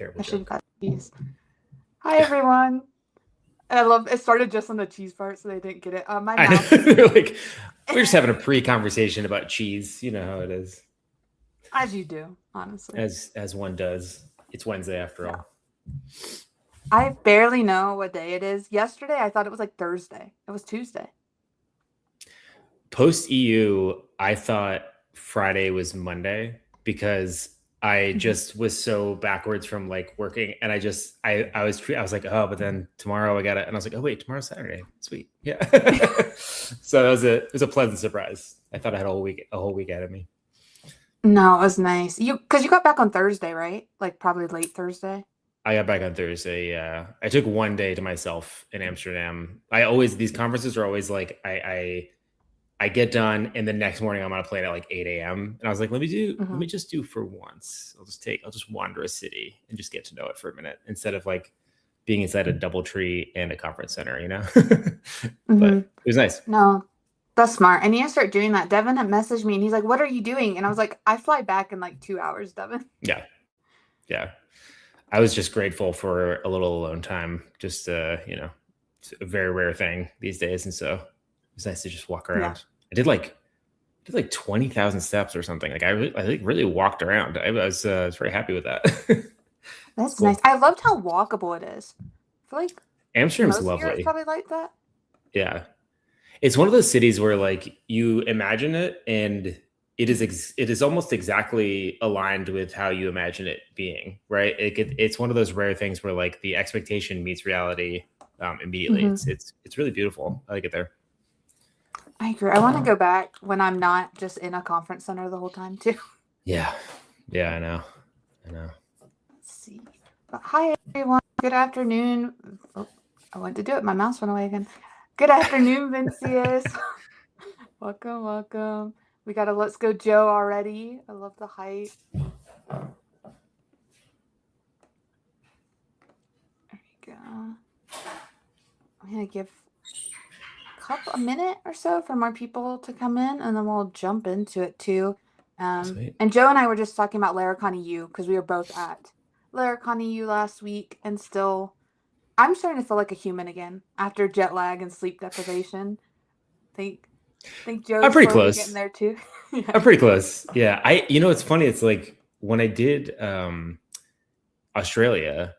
Terrible I should joke. got cheese. Hi everyone. I love it. Started just on the cheese part, so they didn't get it. My I mouse. know. Like, we're just having a pre-conversation about cheese. You know how it is. As you do, honestly. As one does. It's Wednesday after Yeah. all. I barely know what day it is. Yesterday, I thought it was like Thursday. It was Tuesday. Post EU, I thought Friday was Monday because I just was so backwards from like working, and I was like, oh, but then tomorrow I got it, and I was like, oh wait, tomorrow's Saturday, sweet, yeah. So it was a pleasant surprise. I thought I had a whole week ahead of me. No, it was nice. Because you got back on Thursday, right? Like probably late Thursday. I got back on Thursday. Yeah, I took one day to myself in Amsterdam. These conferences are always like I get done, and the next morning I'm on a plane at like 8 a.m. And I was like, let me just do for once. I'll just wander a city and just get to know it for a minute instead of like being inside a DoubleTree and a conference center, you know? But it was nice. No, that's smart. I need to start doing that. Devin had messaged me and he's like, what are you doing? And I was like, I fly back in like 2 hours, Devin. Yeah. Yeah. I was just grateful for a little alone time. Just, it's a very rare thing these days. And so it was nice to just walk around. Yeah. I did like 20,000 steps or something. Like I really walked around. I was very happy with that. That's cool. Nice. I loved how walkable it is. I feel like Amsterdam's lovely. It's probably like that. Yeah, it's one of those cities where like you imagine it, and it is almost exactly aligned with how you imagine it being. Right? It's one of those rare things where like the expectation meets reality immediately. It's really beautiful. I like it there. I agree. I want to go back when I'm not just in a conference center the whole time too. Yeah. I know. Let's see. But hi everyone. Good afternoon. Oh, I went to do it. My mouse went away again. Good afternoon, Vincius. Welcome. We got a Let's Go Joe already. I love the hype. There we go. I'm gonna give a minute or so for more people to come in, and then we'll jump into it too. And Joe and I were just talking about Laracon EU because we were both at Laracon EU last week, and still I'm starting to feel like a human again after jet lag and sleep deprivation. I think Joe's I'm pretty close. Getting there too. Yeah. I'm pretty close. Yeah. It's funny. It's like when I did Australia,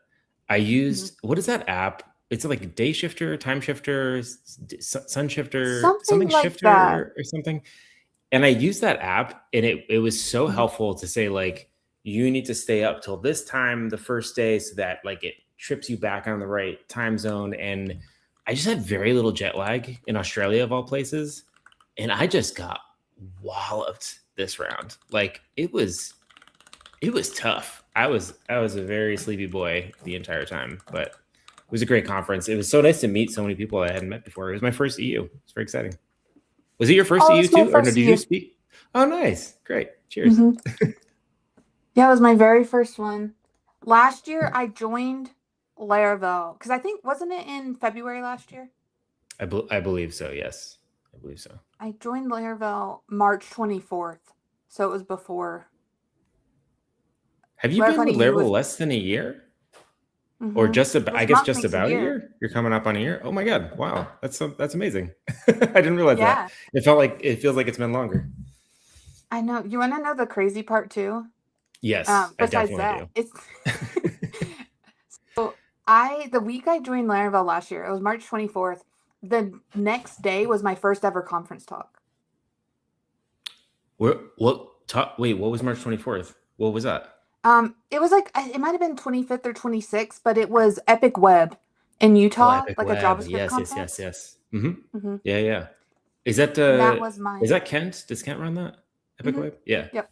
I used what is that app? It's like a day shifter, time shifter, sun shifter, something like shifter that. Or something. And I used that app, and it was so helpful to say like, you need to stay up till this time the first day so that like it trips you back on the right time zone. And I just had very little jet lag in Australia of all places. And I just got walloped this round. Like it was tough. I was a very sleepy boy the entire time, but it was a great conference. It was so nice to meet so many people I hadn't met before. It was my first EU. It's very exciting. Was it your first EU too? Or did you speak? Oh, nice. Great. Cheers. Yeah, it was my very first one. Last year I joined Laravel because I think, wasn't it in February last year? I believe so. Yes. I believe so. I joined Laravel March 24th. So it was before. Have you been with Laravel less than a year? Or just about, I guess just about a year? You're coming up on a year? Oh my God. Wow. That's amazing. I didn't realize that. It feels like it's been longer. I know. You want to know the crazy part too? Yes, I definitely do. So the week I joined Laravel last year, it was March 24th. The next day was my first ever conference talk. Wait, what was March 24th? What was that? It was like, it might have been 25th or 26th, but it was Epic Web in Utah, a JavaScript conference. Yes. Mm-hmm. Yeah. Is that was mine. Is that Kent? Does Kent run that? Epic Web? Yeah. Yep.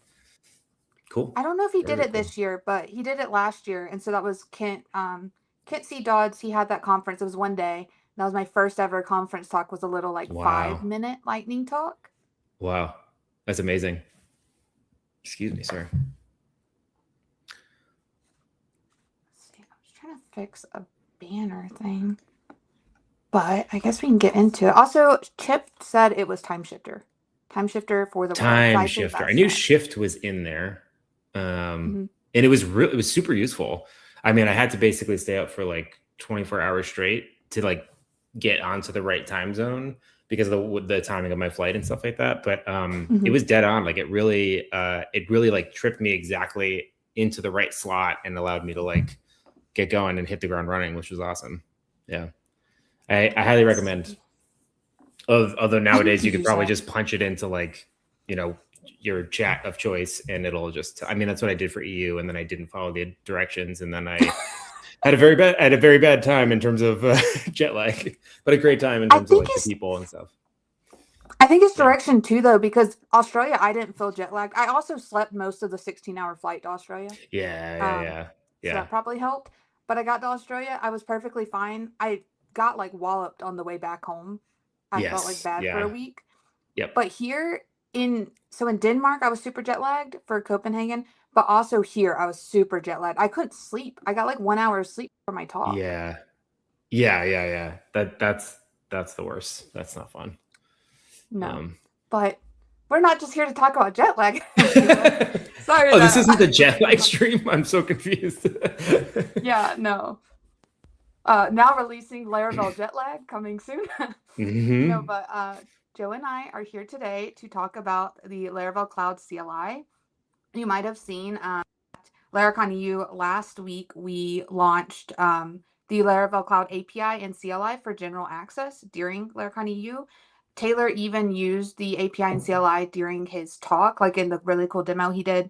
Cool. I don't know if he did it this year, but he did it last year, and so that was Kent. Kent C. Dodds. He had that conference. It was one day. That was my first ever conference talk. Was a little 5-minute lightning talk. Wow, that's amazing. Excuse me, sorry. Let's see, I was trying to fix a banner thing, but I guess we can get into it. Also, Chip said it was time shifter. Time shifter for the time shifter. I knew shift was in there, and it was super useful. I mean, I had to basically stay up for like 24 hours straight to like get onto the right time zone because of the timing of my flight and stuff like that. But it was dead on. Like it really like tripped me exactly into the right slot and allowed me to like get going and hit the ground running, which was awesome. Yeah. I highly recommend. Although nowadays you could probably just punch it into like, your chat of choice and it'll just, I mean, that's what I did for EU, and then I didn't follow the directions, and then I had a very bad time in terms of jet lag, but a great time in terms of like the people and stuff. I think it's direction too, though, because Australia, I didn't feel jet lagged. I also slept most of the 16-hour flight to Australia. Yeah. So that probably helped. But I got to Australia, I was perfectly fine. I got like walloped on the way back home. I felt like bad for a week. Yep. But here in Denmark, I was super jet lagged for Copenhagen. But also here, I was super jet lagged. I couldn't sleep. I got like 1 hour of sleep for my talk. Yeah. That's the worst. That's not fun. No, but we're not just here to talk about jet lag. Sorry. This isn't the jet lag stream. I'm so confused. Yeah, no. Now releasing Laravel jet lag coming soon. No, but Joe and I are here today to talk about the Laravel Cloud CLI. You might have seen Laracon EU last week. We launched the Laravel Cloud API and CLI for general access during Laracon EU. Taylor even used the API and CLI during his talk, like in the really cool demo he did.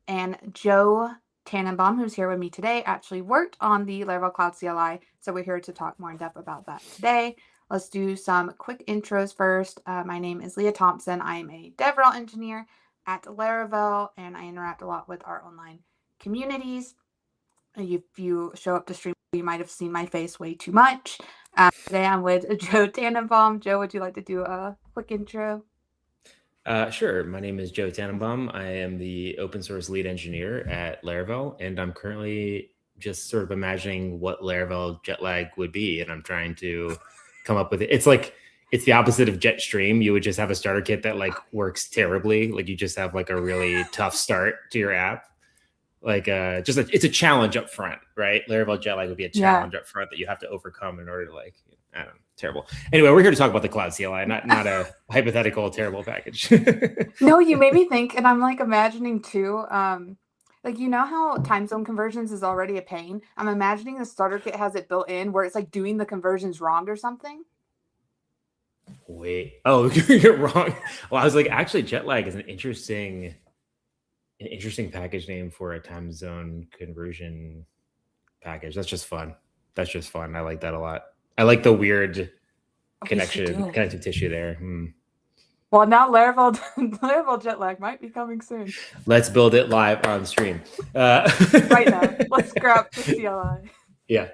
And Joe Tannenbaum, who's here with me today, actually worked on the Laravel Cloud CLI. So we're here to talk more in depth about that today. Let's do some quick intros first. My name is Leah Thompson. I am a DevRel engineer at Laravel, and I interact a lot with our online communities. If you show up to stream, you might have seen my face way too much. Today I'm with Joe Tannenbaum. Joe, would you like to do a quick intro? Sure. My name is Joe Tannenbaum. I am the open source lead engineer at Laravel, and I'm currently just sort of imagining what Laravel jet lag would be, and I'm trying to come up with it. It's the opposite of Jetstream. You would just have a starter kit that like works terribly. Like you just have like a really tough start to your app. Like it's a challenge up front, right? Laravel jet lag would be a challenge up front that you have to overcome in order to like, I don't know, terrible. Anyway, we're here to talk about the Cloud CLI, not a hypothetical terrible package. No, you made me think, and I'm like imagining too, like, you know how time zone conversions is already a pain? I'm imagining the starter kit has it built in where it's like doing the conversions wrong or something. Wait, oh, you're wrong. Well, I was like, actually, jet lag is an interesting package name for a time zone conversion package. That's just fun. I like that a lot. I like the weird connective tissue there. Well, now Laravel jet lag might be coming soon. Let's build it live on stream. Right now. Let's grab the CLI. Yeah.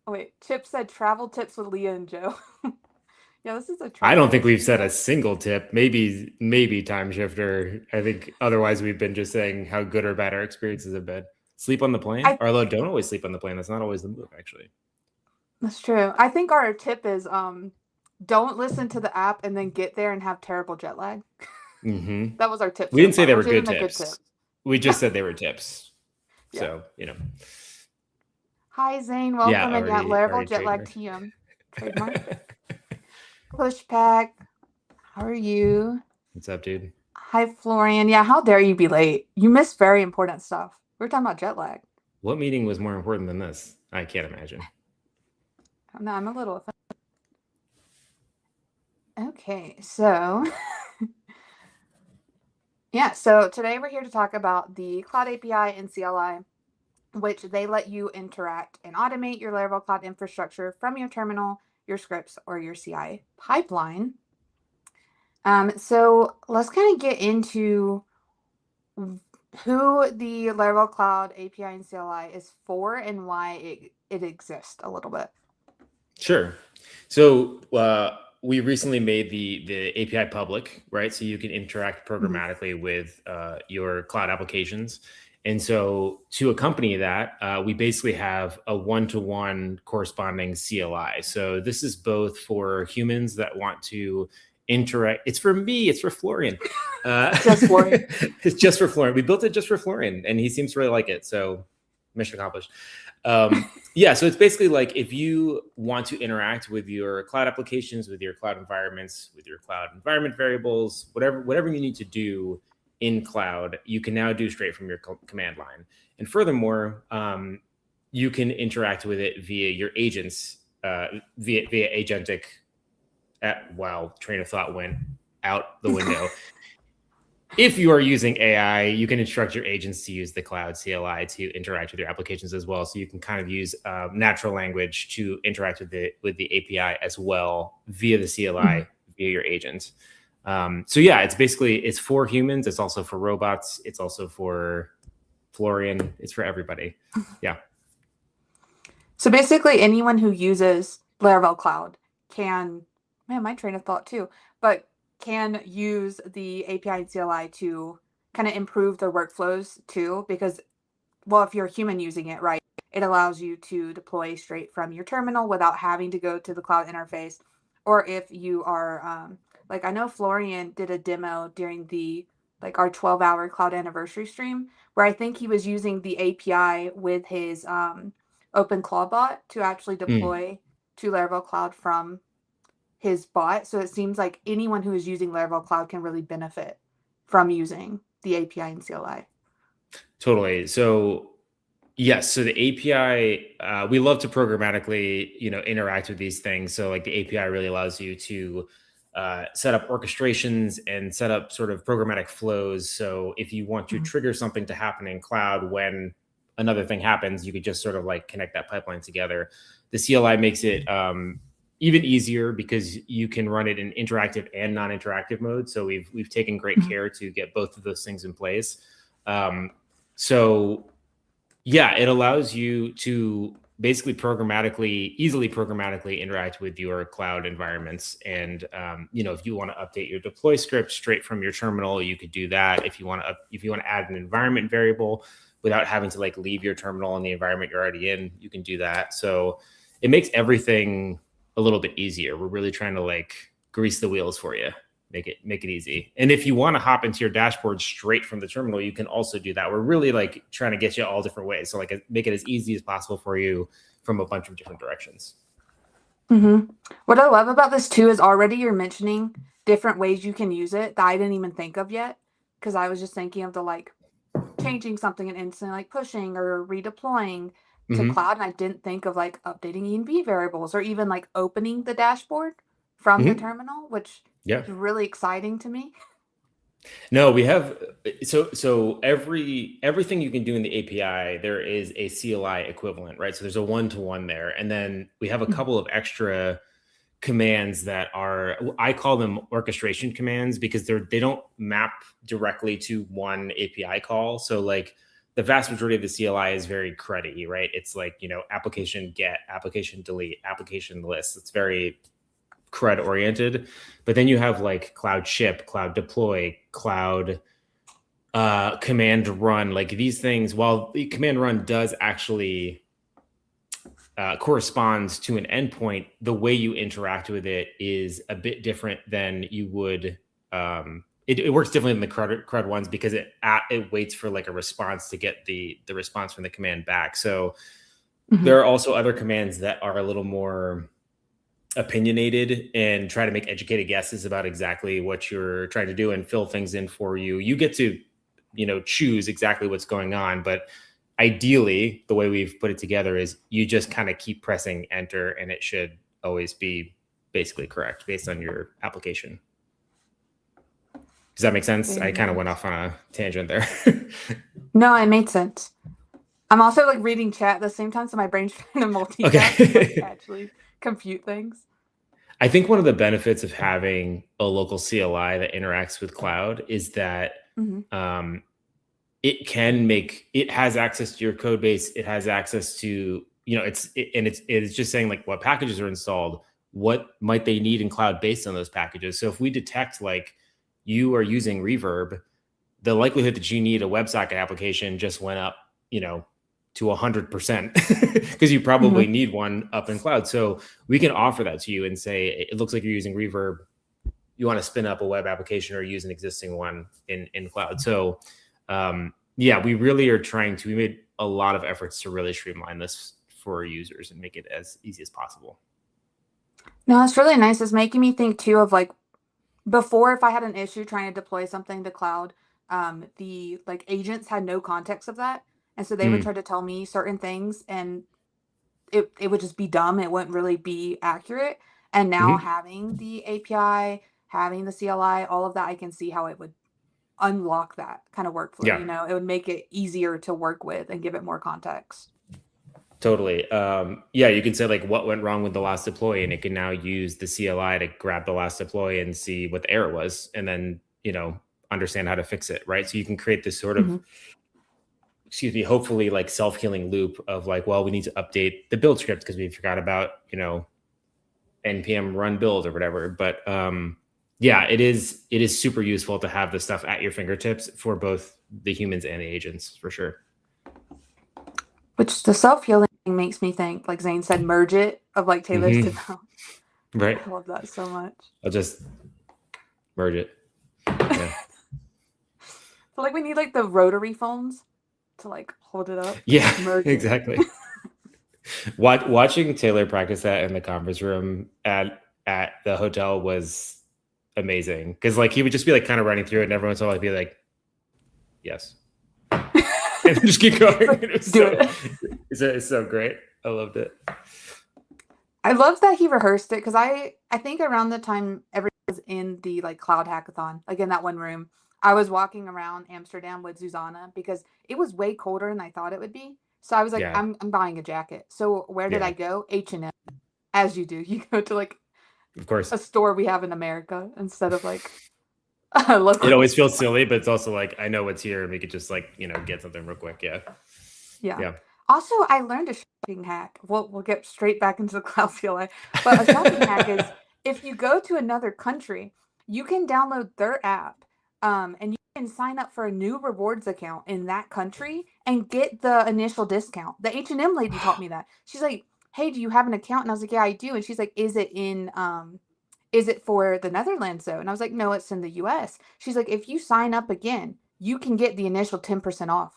Oh, wait. Chip said travel tips with Leah and Joe. Yeah, this is a I don't think we've said a single tip. Maybe time shifter. I think otherwise we've been just saying how good or bad our experiences have been. Sleep on the plane? Although don't always sleep on the plane. That's not always the move, actually. That's true. I think our tip is don't listen to the app and then get there and have terrible jet lag. That was our tip. We didn't say they were good tips. We just said they were tips. Yeah. So, Hi, Zane. Welcome again. Laravel jet lag TM. Trademark. Pushpack. How are you? What's up, dude? Hi, Florian. Yeah, how dare you be late? You missed very important stuff. We were talking about jet lag. What meeting was more important than this? I can't imagine. No, I'm a little offended. Okay, so yeah, so today we're here to talk about the Cloud API and CLI, which they let you interact and automate your Laravel Cloud infrastructure from your terminal, your scripts, or your CI pipeline. So let's kind of get into who the Laravel Cloud API and CLI is for and why it exists a little bit. Sure. So we recently made the API public, right? So you can interact programmatically with your cloud applications. And so to accompany that, we basically have a one-to-one corresponding CLI. So this is both for humans that want to interact. It's for me. It's for Florian. Just Florian. It's just for Florian. We built it just for Florian, and he seems to really like it. So mission accomplished. Yeah, so it's basically like if you want to interact with your cloud applications, with your cloud environments, with your cloud environment variables, whatever you need to do in cloud, you can now do straight from your command line. And furthermore, you can interact with it via your agents, via agentic. Wow, train of thought went out the window. If you are using AI, you can instruct your agents to use the Cloud CLI to interact with your applications as well. So you can kind of use natural language to interact with the API as well via the CLI, via your agents. So yeah, it's for humans. It's also for robots. It's also for Florian. It's for everybody. Yeah. So basically anyone who uses Laravel Cloud can, man, my train of thought too, but can use the API and CLI to kind of improve their workflows too, because, well, if you're a human using it, right, it allows you to deploy straight from your terminal without having to go to the cloud interface. Or if you are, like, I know Florian did a demo during our 12-hour cloud anniversary stream, where I think he was using the API with his Open Clawbot to actually deploy to Laravel Cloud from his bot. So it seems like anyone who is using Laravel Cloud can really benefit from using the API and CLI. Totally. So yes, so the API, we love to programmatically, interact with these things. So like the API really allows you to set up orchestrations and set up sort of programmatic flows. So if you want to trigger something to happen in cloud when another thing happens, you could just sort of like connect that pipeline together. The CLI makes it even easier because you can run it in interactive and non-interactive mode. So we've taken great care to get both of those things in place. So yeah, it allows you to basically easily programmatically interact with your cloud environments. And if you want to update your deploy script straight from your terminal, you could do that. If you want to add an environment variable without having to like leave your terminal in the environment you're already in, you can do that. So it makes everything a little bit easier. We're really trying to like grease the wheels for you, make it easy. And if you want to hop into your dashboard straight from the terminal, you can also do that. We're really like trying to get you all different ways. So like make it as easy as possible for you from a bunch of different directions. What I love about this too is already you're mentioning different ways you can use it that I didn't even think of yet. Cause I was just thinking of the like changing something and instantly like pushing or redeploying to cloud. And I didn't think of like updating env variables or even like opening the dashboard from the terminal, which is really exciting to me. No, we have so everything you can do in the API, there is a CLI equivalent, right? So there's a one-to-one there. And then we have a couple of extra commands that I call them orchestration commands because they don't map directly to one API call. So like the vast majority of the CLI is very CRUD-y, right? It's like, application get, application delete, application list. It's very CRUD oriented. But then you have like cloud ship, cloud deploy, cloud command run. Like these things, while the command run does actually corresponds to an endpoint, the way you interact with it is a bit different than you would. It works differently than the CRUD ones because it waits for like a response to get the response from the command back. So there are also other commands that are a little more opinionated and try to make educated guesses about exactly what you're trying to do and fill things in for you. You get to, choose exactly what's going on, but ideally, the way we've put it together is you just kind of keep pressing enter and it should always be basically correct based on your application. Does that make sense? I kind of went off on a tangent there. No, it made sense. I'm also like reading chat at the same time, so my brain's trying to multitask and like, actually compute things. I think one of the benefits of having a local CLI that interacts with cloud is that it has access to your code base. It has access to, it's just saying like what packages are installed, what might they need in cloud based on those packages. So if we detect like you are using Reverb, the likelihood that you need a WebSocket application just went up, to 100% because you probably need one up in cloud. So we can offer that to you and say, it looks like you're using Reverb. you want to spin up a web application or use an existing one in cloud. So yeah, we really are we made a lot of efforts to really streamline this for users and make it as easy as possible. No, it's really nice. It's making me think too of like before, if I had an issue trying to deploy something to cloud, the like agents had no context of that. And so they would try to tell me certain things and it would just be dumb. It wouldn't really be accurate. And now having the API, having the CLI, all of that, I can see how it would unlock that kind of workflow. Yeah. You know, it would make it easier to work with and give it more context. Totally. Yeah, you can say like what went wrong with the last deploy, and it can now use the CLI to grab the last deploy and see what the error was, and then, you know, understand how to fix it, right? So you can create this sort of, excuse me, hopefully like self-healing loop of like, well, we need to update the build script because we forgot about, you know, npm run build or whatever. But yeah, it is super useful to have the stuff at your fingertips for both the humans and the agents, for sure. Which the self-healing makes me think, like Zane said, merge it of like Taylor's to know. Right. I love that so much. I'll just merge it. Yeah. So like we need like the rotary phones to like hold it up. Yeah, exactly. Watching Taylor practice that in the conference room at the hotel was amazing, because like he would just be like kind of running through it, and everyone's all like be like, yes. And just keep going. It's so great. I loved it. I love that he rehearsed it, because I think around the time everyone was in the like cloud hackathon, like in that one room, I was walking around Amsterdam with Susanna because it was way colder than I thought it would be. So I was like, I'm buying a jacket. So where did I go? H&M, as you do. You go to like, of course, a store we have in America instead of like it always feels silly, but it's also like, I know what's here and we could just like, you know, get something real quick. Yeah. Also, I learned a shopping hack. We'll get straight back into the cloud CLI. But a shopping hack is if you go to another country, you can download their app and you can sign up for a new rewards account in that country and get the initial discount. The H&M lady taught me that. She's like, hey, do you have an account? And I was like, yeah, I do. And she's like, is it for the Netherlands though? And I was like, no, it's in the US. She's like, if you sign up again, you can get the initial 10% off.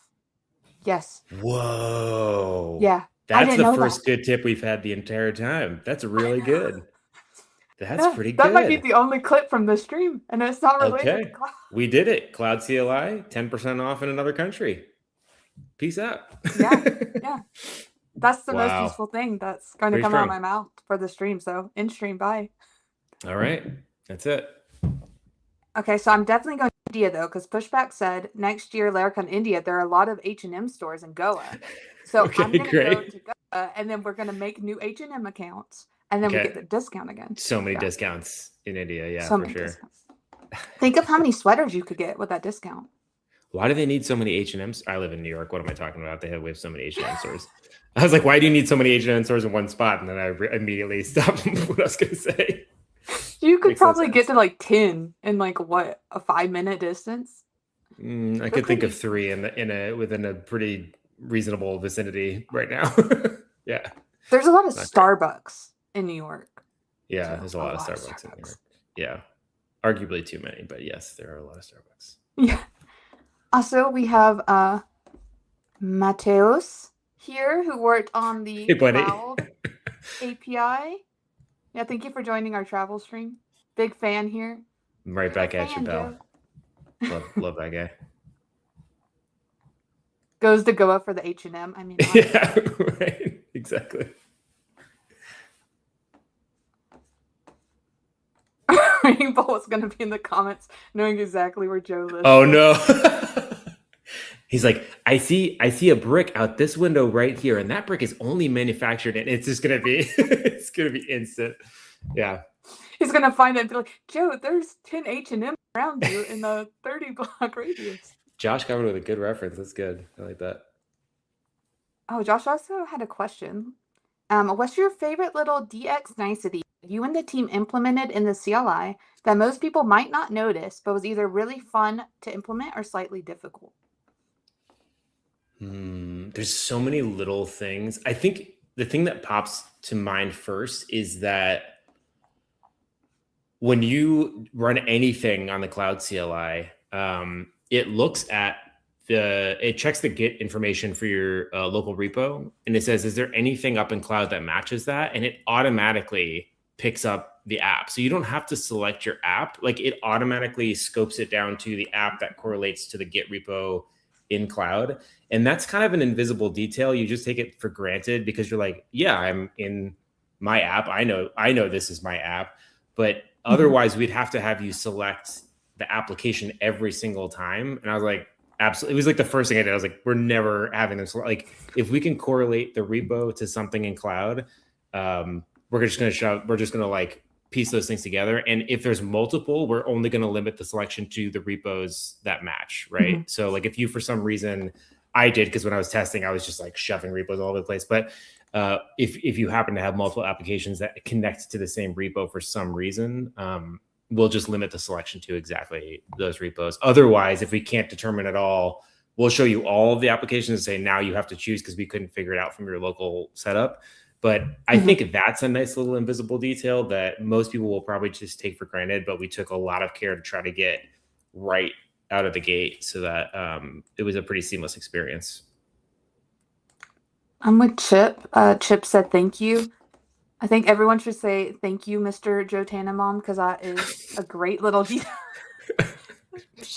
Yes. Whoa. Yeah. That's the first good tip we've had the entire time. That's really good. That's pretty good. That might be the only clip from the stream, and it's not related to cloud. We did it. Cloud CLI, 10% off in another country. Peace out. Yeah. That's the most useful thing that's going to come out of my mouth for the stream. So in stream, bye. All right. That's it. Okay, so I'm definitely going to India though, because Pushback said next year, Laracon, India, there are a lot of H&M stores in Goa. So I'm going to go to Goa, and then we're going to make new H&M accounts, and then we get the discount again. So many discounts in India, yeah, so for sure. Discounts. Think of how many sweaters you could get with that discount. Why do they need so many H&Ms? I live in New York. What am I talking about? We have so many H&M stores. I was like, why do you need so many H&M stores in one spot? And then I immediately stopped what I was going to say. You could probably get to like 10 in like what, a 5-minute distance? I could think of 3 within a pretty reasonable vicinity right now. Yeah. There's a lot of Starbucks in New York. Yeah, there's a lot of Starbucks in New York. Yeah. Arguably too many, but yes, there are a lot of Starbucks. Yeah. Also, we have Mateus here who worked on the cloud API. Yeah, thank you for joining our travel stream. Big fan here. I'm right back at you, pal. Love that guy. Goes to Goa for the H&M. I mean, yeah, right. Exactly. Rainbow is going to be in the comments knowing exactly where Joe lives. Oh, no. He's like, I see a brick out this window right here, and that brick is only manufactured, and it's just going to be, it's going to be instant. Yeah. He's going to find it and be like, Joe, there's 10 H&M around you in the 30-block radius. Josh covered with a good reference. That's good. I like that. Oh, Josh also had a question. What's your favorite little DX nicety you and the team implemented in the CLI that most people might not notice, but was either really fun to implement or slightly difficult? There's so many little things. I think the thing that pops to mind first is that when you run anything on the Cloud CLI, it looks at it checks the Git information for your local repo, and it says, is there anything up in Cloud that matches that? And it automatically picks up the app. So you don't have to select your app. Like, it automatically scopes it down to the app that correlates to the Git repo in Cloud. And that's kind of an invisible detail. You just take it for granted because you're like, yeah, I'm in my app. I know this is my app. But otherwise, we'd have to have you select the application every single time. And I was like, absolutely. It was like the first thing I did. I was like, we're never having this. Like, if we can correlate the repo to something in Cloud, we're just going to like piece those things together. And if there's multiple, we're only going to limit the selection to the repos that match, right? So like, if you, for some reason, I did, because when I was testing, I was just like shoving repos all over the place. But if you happen to have multiple applications that connect to the same repo for some reason, we'll just limit the selection to exactly those repos. Otherwise, if we can't determine at all, we'll show you all of the applications and say, now you have to choose because we couldn't figure it out from your local setup. But I think that's a nice little invisible detail that most people will probably just take for granted, but we took a lot of care to try to get right out of the gate so that it was a pretty seamless experience. I'm with Chip. Chip said thank you. I think everyone should say thank you, Mr. Joe Tannenbaum, because that is a great little detail.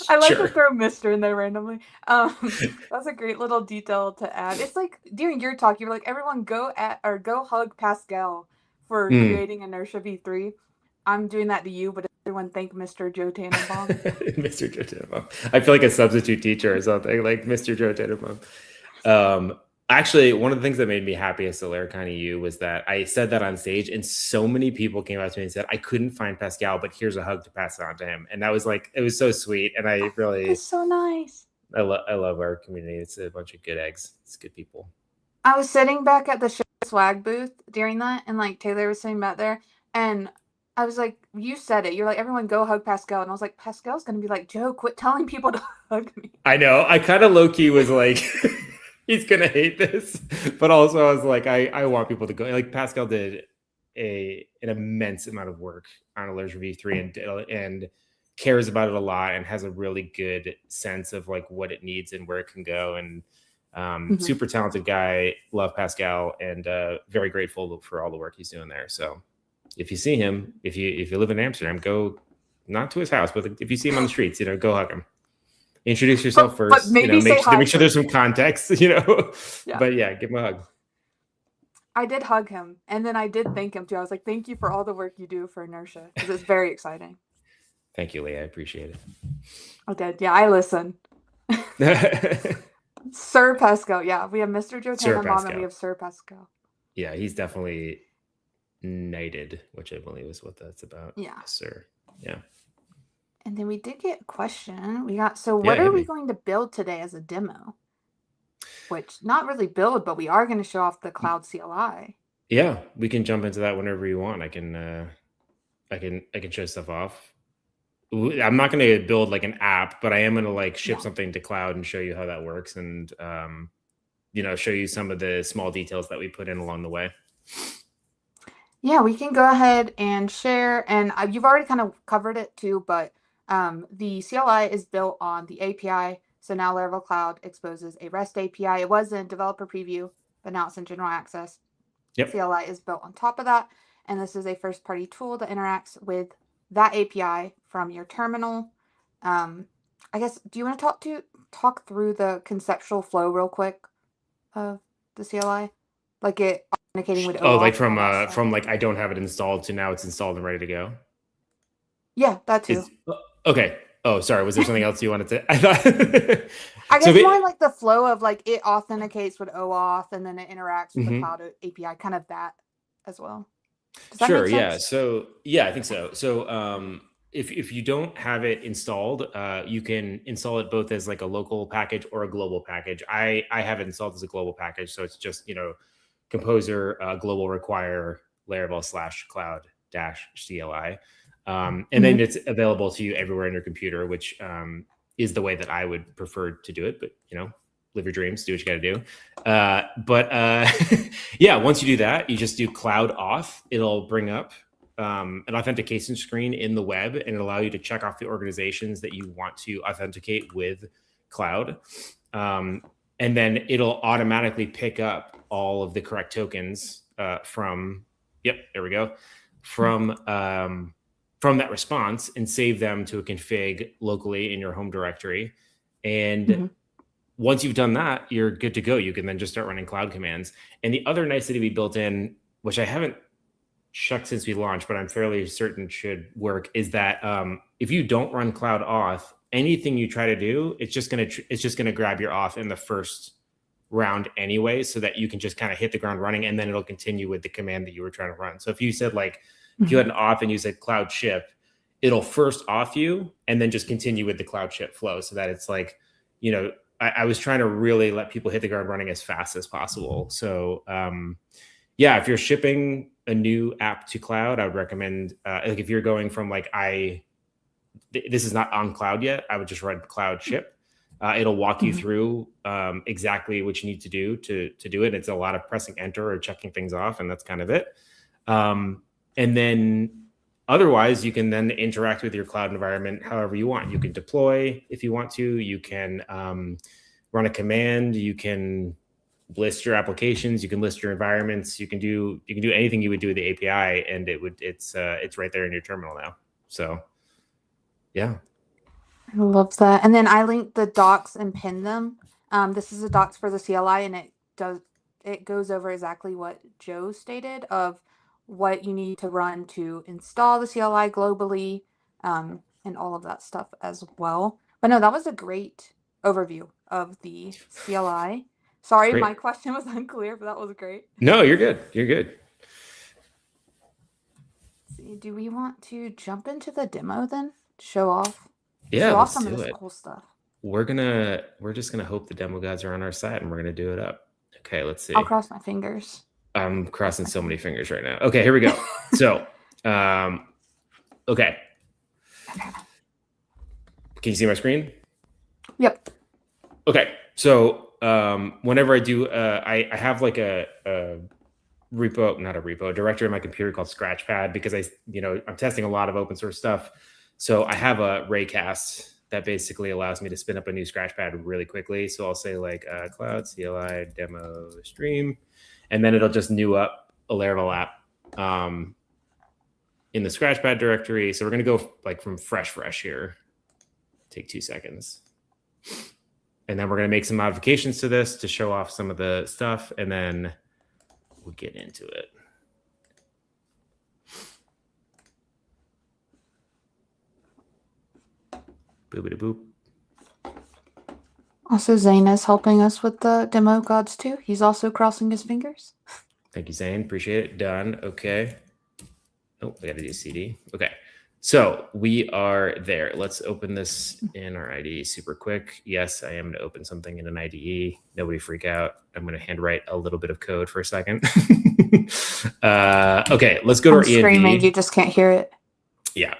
I like to throw Mr. in there randomly. That's a great little detail to add. It's like during your talk, you were like, everyone go hug Pascal for creating Inertia v3. I'm doing that to you, but everyone thank Mr. Joe Tannenbaum. Mr. Joe Tannenbaum. I feel like a substitute teacher or something, like Mr. Joe Tannenbaum. Actually, one of the things that made me happiest at Laracon EU was that I said that on stage, and so many people came up to me and said, I couldn't find Pascal, but here's a hug to pass it on to him. And that was like, it was so sweet. And I really, it's so nice. I love our community. It's a bunch of good eggs. It's good people. I was sitting back at the show swag booth during that, and like Taylor was sitting back there, and I was like, you said it. You're like, everyone go hug Pascal. And I was like, Pascal's going to be like, Joe, quit telling people to hug me. I know. I kind of low-key was like, he's going to hate this. But also I was like, I want people to go. Like, Pascal did an immense amount of work on Inertia v3 and cares about it a lot and has a really good sense of like what it needs and where it can go. And super talented guy. Love Pascal, and very grateful for all the work he's doing there. So if you see him, if you live in Amsterdam, go not to his house, but if you see him on the streets, go hug him. Introduce yourself first. But maybe make sure there's some context, Yeah. But yeah, give him a hug. I did hug him, and then I did thank him too. I was like, "Thank you for all the work you do for Inertia, because it's very exciting." Thank you, Leah. I appreciate it. I did. Yeah, I listen. Sir Pascal. Yeah, we have Mr. Joe Tannenbaum, and we have Sir Pascal. Yeah, he's definitely knighted, which I believe is what that's about. Yeah. Yes, sir. Yeah. And then we did get a question. What are we going to build today as a demo? Which, not really build, but we are going to show off the Cloud CLI. Yeah, we can jump into that whenever you want. I can show stuff off. I'm not going to build like an app, but I am going to like ship something to Cloud and show you how that works, and show you some of the small details that we put in along the way. Yeah, we can go ahead and share, and you've already kind of covered it too, but the CLI is built on the API. So now Laravel Cloud exposes a REST API. It was in developer preview, but now it's in general access. Yep. CLI is built on top of that, and this is a first-party tool that interacts with that API from your terminal. I guess, do you want to talk through the conceptual flow real quick of the CLI? Like it authenticating with OAuth. Oh, like from like I don't have it installed to now it's installed and ready to go? Yeah, that too. Okay. Oh, sorry. Was there something else you wanted to? I guess more like the flow of like it authenticates with OAuth and then it interacts with the Cloud API, kind of that as well. Does that make sense? Yeah. So yeah, I think so. So if you don't have it installed, you can install it both as like a local package or a global package. I have it installed as a global package, so it's just Composer global require Laravel /cloud -CLI. And then it's available to you everywhere on your computer, which is the way that I would prefer to do it. But, live your dreams, do what you got to do. But yeah, once you do that, you just do Cloud Auth. It'll bring up an authentication screen in the web, and it'll allow you to check off the organizations that you want to authenticate with cloud. And then it'll automatically pick up all of the correct tokens from that response and save them to a config locally in your home directory. And once you've done that, you're good to go. You can then just start running cloud commands. And the other nicety we built in, which I haven't checked since we launched, but I'm fairly certain should work, is that if you don't run cloud auth, anything you try to do, it's just gonna grab your auth in the first round anyway, so that you can just kind of hit the ground running, and then it'll continue with the command that you were trying to run. So if you said like, if you had an auth and you said cloud ship, it'll first auth you and then just continue with the cloud ship flow, so that it's like, you know, I was trying to really let people hit the ground running as fast as possible. So yeah, if you're shipping a new app to cloud, I would recommend, like if you're going from like, this is not on cloud yet, I would just run cloud ship. It'll walk you through exactly what you need to do to do it. It's a lot of pressing enter or checking things off, and that's kind of it. And then otherwise, you can then interact with your cloud environment however you want. You can deploy if you want to. You can run a command. You can list your applications. You can list your environments. You can do anything you would do with the API, and it's right there in your terminal now. So yeah. I love that. And then I linked the docs and pinned them. This is the docs for the CLI, and it goes over exactly what Joe stated of what you need to run to install the CLI globally, and all of that stuff as well. But no, that was a great overview of the CLI. Sorry, my question was unclear, but that was great. No, you're good. You're good. Let's see, do we want to jump into the demo then? Show off? Yeah, show off let's some do of this it. cool stuff. We're just gonna hope the demo gods are on our side, and we're gonna do it up. Okay, let's see. I'll cross my fingers. I'm crossing so many fingers right now. Okay, here we go. So, okay. Can you see my screen? Yep. Okay, so whenever I do, I have like a directory in my computer called Scratchpad, because I'm testing a lot of open source stuff. So I have a raycast that basically allows me to spin up a new Scratchpad really quickly. So I'll say like Cloud CLI demo stream, and then it'll just new up a Laravel app in the Scratchpad directory. So we're going to go like from fresh here. Take 2 seconds. And then we're going to make some modifications to this to show off some of the stuff, and then we'll get into it. Boopity boop. Also, Zane is helping us with the demo gods too. He's also crossing his fingers. Thank you, Zane. Appreciate it. Done. Okay. Oh, we got to do CD. Okay. So we are there. Let's open this in our IDE super quick. Yes, I am going to open something in an IDE. Nobody freak out. I'm going to handwrite a little bit of code for a second. Okay, let's go to our ENV. Screaming, you just can't hear it. Yeah,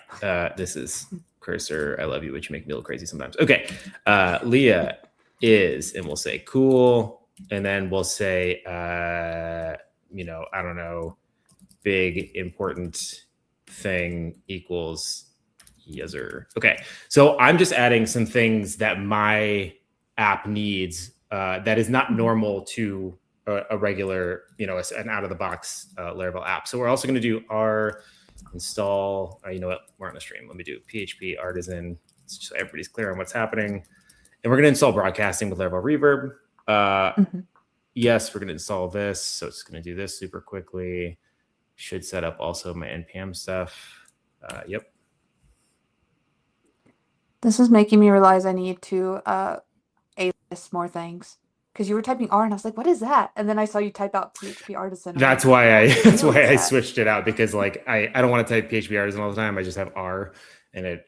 this is Cursor. I love you, but you make me a little crazy sometimes. Okay, Leah is, and we'll say cool, and then we'll say, I don't know, big important thing equals user. Okay, so I'm just adding some things that my app needs that is not normal to a regular, an out of the box Laravel app. So we're also going to do our install. You know what? We're on the stream. Let me do PHP artisan so everybody's clear on what's happening. And we're going to install broadcasting with Laravel Reverb. Yes, we're going to install this. So it's going to do this super quickly. Should set up also my NPM stuff. Yep. This is making me realize I need to alias more things, because you were typing R and I was like, what is that? And then I saw you type out PHP artisan. That's why I switched it out, because like I don't want to type PHP artisan all the time. I just have R, and it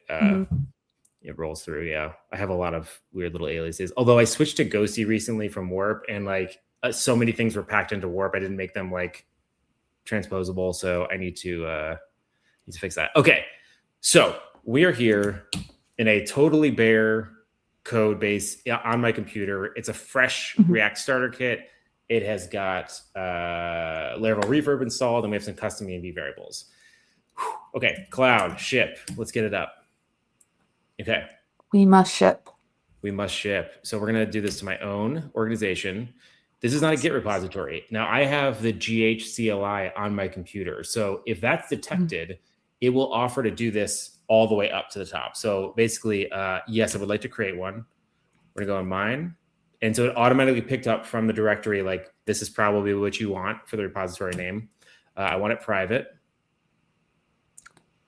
rolls through. Yeah, I have a lot of weird little aliases. Although I switched to Ghosty recently from Warp, and like so many things were packed into Warp, I didn't make them like transposable, so I need to fix that. Okay, so we are here in a totally bare code base on my computer. It's a fresh React starter kit. It has got Laravel Reverb installed, and we have some custom ENV variables. Okay, cloud, ship. Let's get it up. Okay. We must ship. We must ship. So we're going to do this to my own organization. This is not a Git repository. Now I have the GH CLI on my computer. So if that's detected, it will offer to do this all the way up to the top. So basically, yes, I would like to create one. We're gonna go on mine. And so it automatically picked up from the directory, like this is probably what you want for the repository name. I want it private.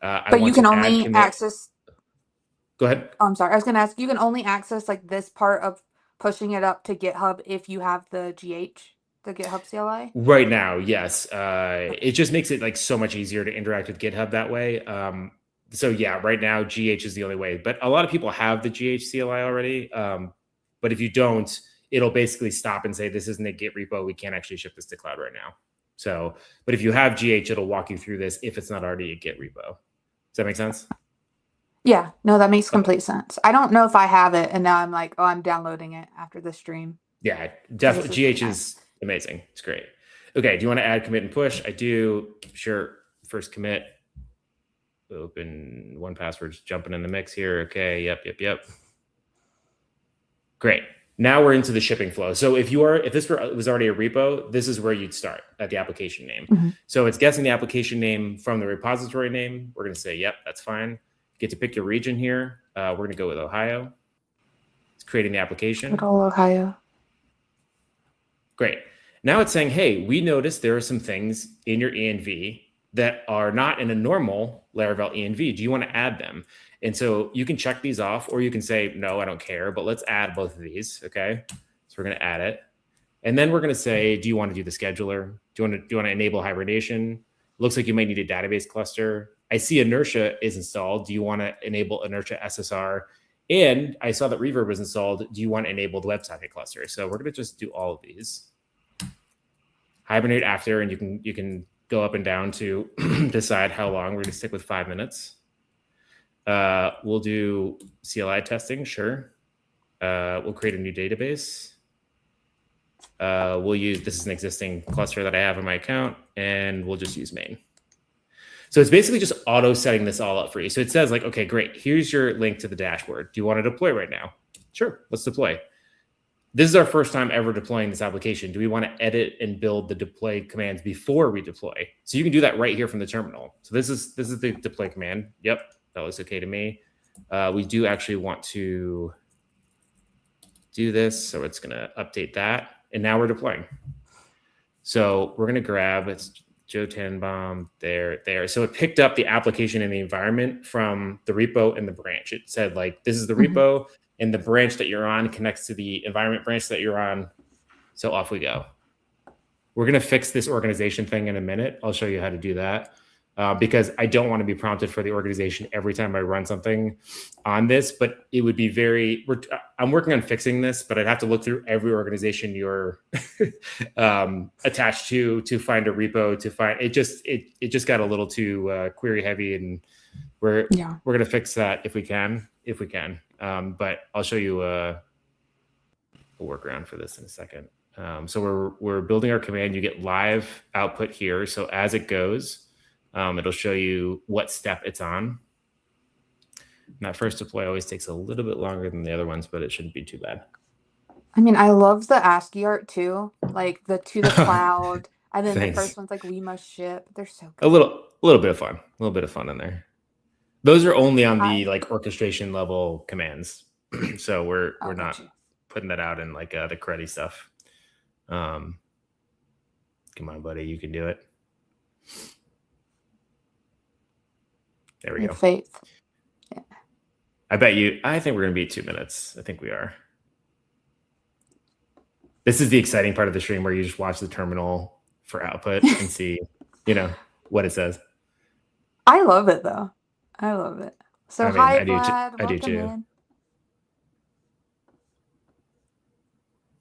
But you can only access. Go ahead. Oh, I'm sorry. I was going to ask, you can only access like this part of pushing it up to GitHub if you have the GH, the GitHub CLI? Right now, yes. It just makes it like so much easier to interact with GitHub that way. So yeah, right now GH is the only way, but a lot of people have the GH CLI already. But if you don't, it'll basically stop and say, this isn't a Git repo. We can't actually ship this to cloud right now. So, but if you have GH, it'll walk you through this if it's not already a Git repo. Does that make sense? Yeah, no, that makes complete sense. I don't know if I have it, and now I'm like, oh, I'm downloading it after the stream. Yeah, definitely. GH is amazing. It's great. Okay, do you want to add commit and push? I do. Sure. First commit. Open 1Password's jumping in the mix here. Okay. Yep. Great. Now we're into the shipping flow. So if this was already a repo, this is where you'd start at the application name. So it's guessing the application name from the repository name. We're going to say, yep, that's fine. Get to pick your region here. We're going to go with Ohio. It's creating the application. Good old Ohio. Great. Now it's saying, hey, we noticed there are some things in your env that are not in a normal Laravel env. Do you want to add them? And so you can check these off, or you can say, no, I don't care, but let's add both of these. Okay. So we're going to add it. And then we're going to say, do you want to do the scheduler? Do you want to enable hibernation? Looks like you might need a database cluster. I see Inertia is installed. Do you want to enable Inertia SSR? And I saw that Reverb was installed. Do you want to enable the WebSocket cluster? So we're going to just do all of these. Hibernate after, and you can go up and down to decide how long. We're going to stick with 5 minutes. We'll do CLI testing, sure. We'll create a new database. We'll use, this is an existing cluster that I have in my account, and we'll just use main. So it's basically just auto setting this all up for you. So it says like, okay, great. Here's your link to the dashboard. Do you want to deploy right now? Sure, let's deploy. This is our first time ever deploying this application. Do we want to edit and build the deploy commands before we deploy? So you can do that right here from the terminal. So this is the deploy command. Yep, that looks okay to me. We do actually want to do this. So it's going to update that. And now we're deploying. So we're going to grab, it's Joe Tannenbaum, there. So it picked up the application and the environment from the repo and the branch. It said like, this is the repo and the branch that you're on connects to the environment branch that you're on. So off we go. We're going to fix this organization thing in a minute. I'll show you how to do that because I don't want to be prompted for the organization every time I run something on this, but it would be I'm working on fixing this, but I'd have to look through every organization you're attached to find a repo, to find it just got a little too query heavy, and we're going to fix that if we can. But I'll show you a workaround for this in a second. So we're building our command. You get live output here. So as it goes, it'll show you what step it's on. And that first deploy always takes a little bit longer than the other ones, but it shouldn't be too bad. I mean, I love the ASCII art too, like the to the cloud, and then the first one's like we must ship. They're so good. A little bit of fun in there. Those are only on the like orchestration level commands, so we're not putting that out in like the cruddy stuff. Come on, buddy, you can do it. There we go. Faith. Yeah. I think we're going to be 2 minutes. I think we are. This is the exciting part of the stream where you just watch the terminal for output and see, what it says. I love it though. I love it. So hi, Vlad. I do too.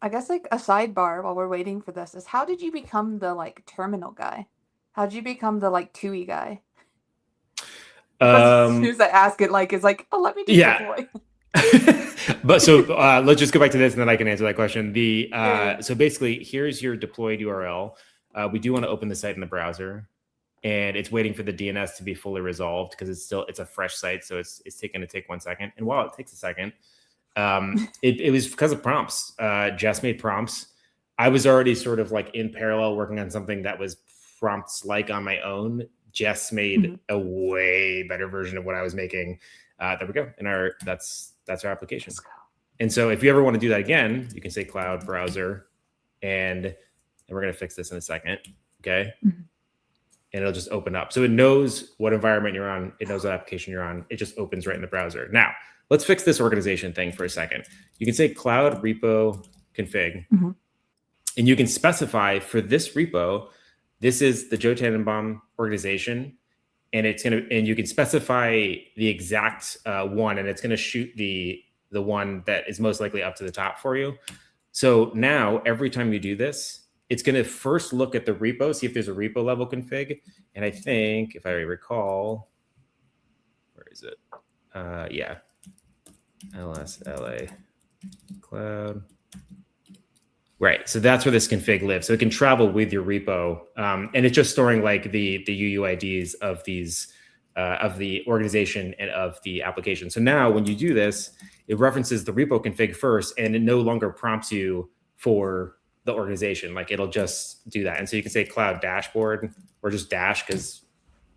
I guess like a sidebar while we're waiting for this is how did you become the like terminal guy? How did you become the like TUI guy? As soon as I ask it, like it's like, oh, let me do deploy. But so let's just go back to this, and then I can answer that question. So basically, here's your deployed URL. We do want to open the site in the browser. and it's waiting for the DNS to be fully resolved because it's a fresh site, so it's going to take 1 second. And while it takes a second, it was because of prompts. Jess made prompts. I was already sort of like in parallel working on something that was prompts like on my own. Jess made a way better version of what I was making. There we go. And that's our application. And so if you ever want to do that again, you can say cloud browser, and we're going to fix this in a second. Okay. And it'll just open up. So it knows what environment you're on. It knows what application you're on. It just opens right in the browser. Now, let's fix this organization thing for a second. You can say cloud repo config, and you can specify for this repo, this is the Joe Tannenbaum organization, and you can specify the exact one, and it's gonna shoot the one that is most likely up to the top for you. So now every time you do this, it's going to first look at the repo, see if there's a repo level config. And I think, if I recall, where is it? Yeah, LSLA cloud. Right, so that's where this config lives. So it can travel with your repo, and it's just storing like the UUIDs of these of the organization and of the application. So now when you do this, it references the repo config first, and it no longer prompts you for the organization. Like it'll just do that. And so you can say cloud dashboard or just dash, because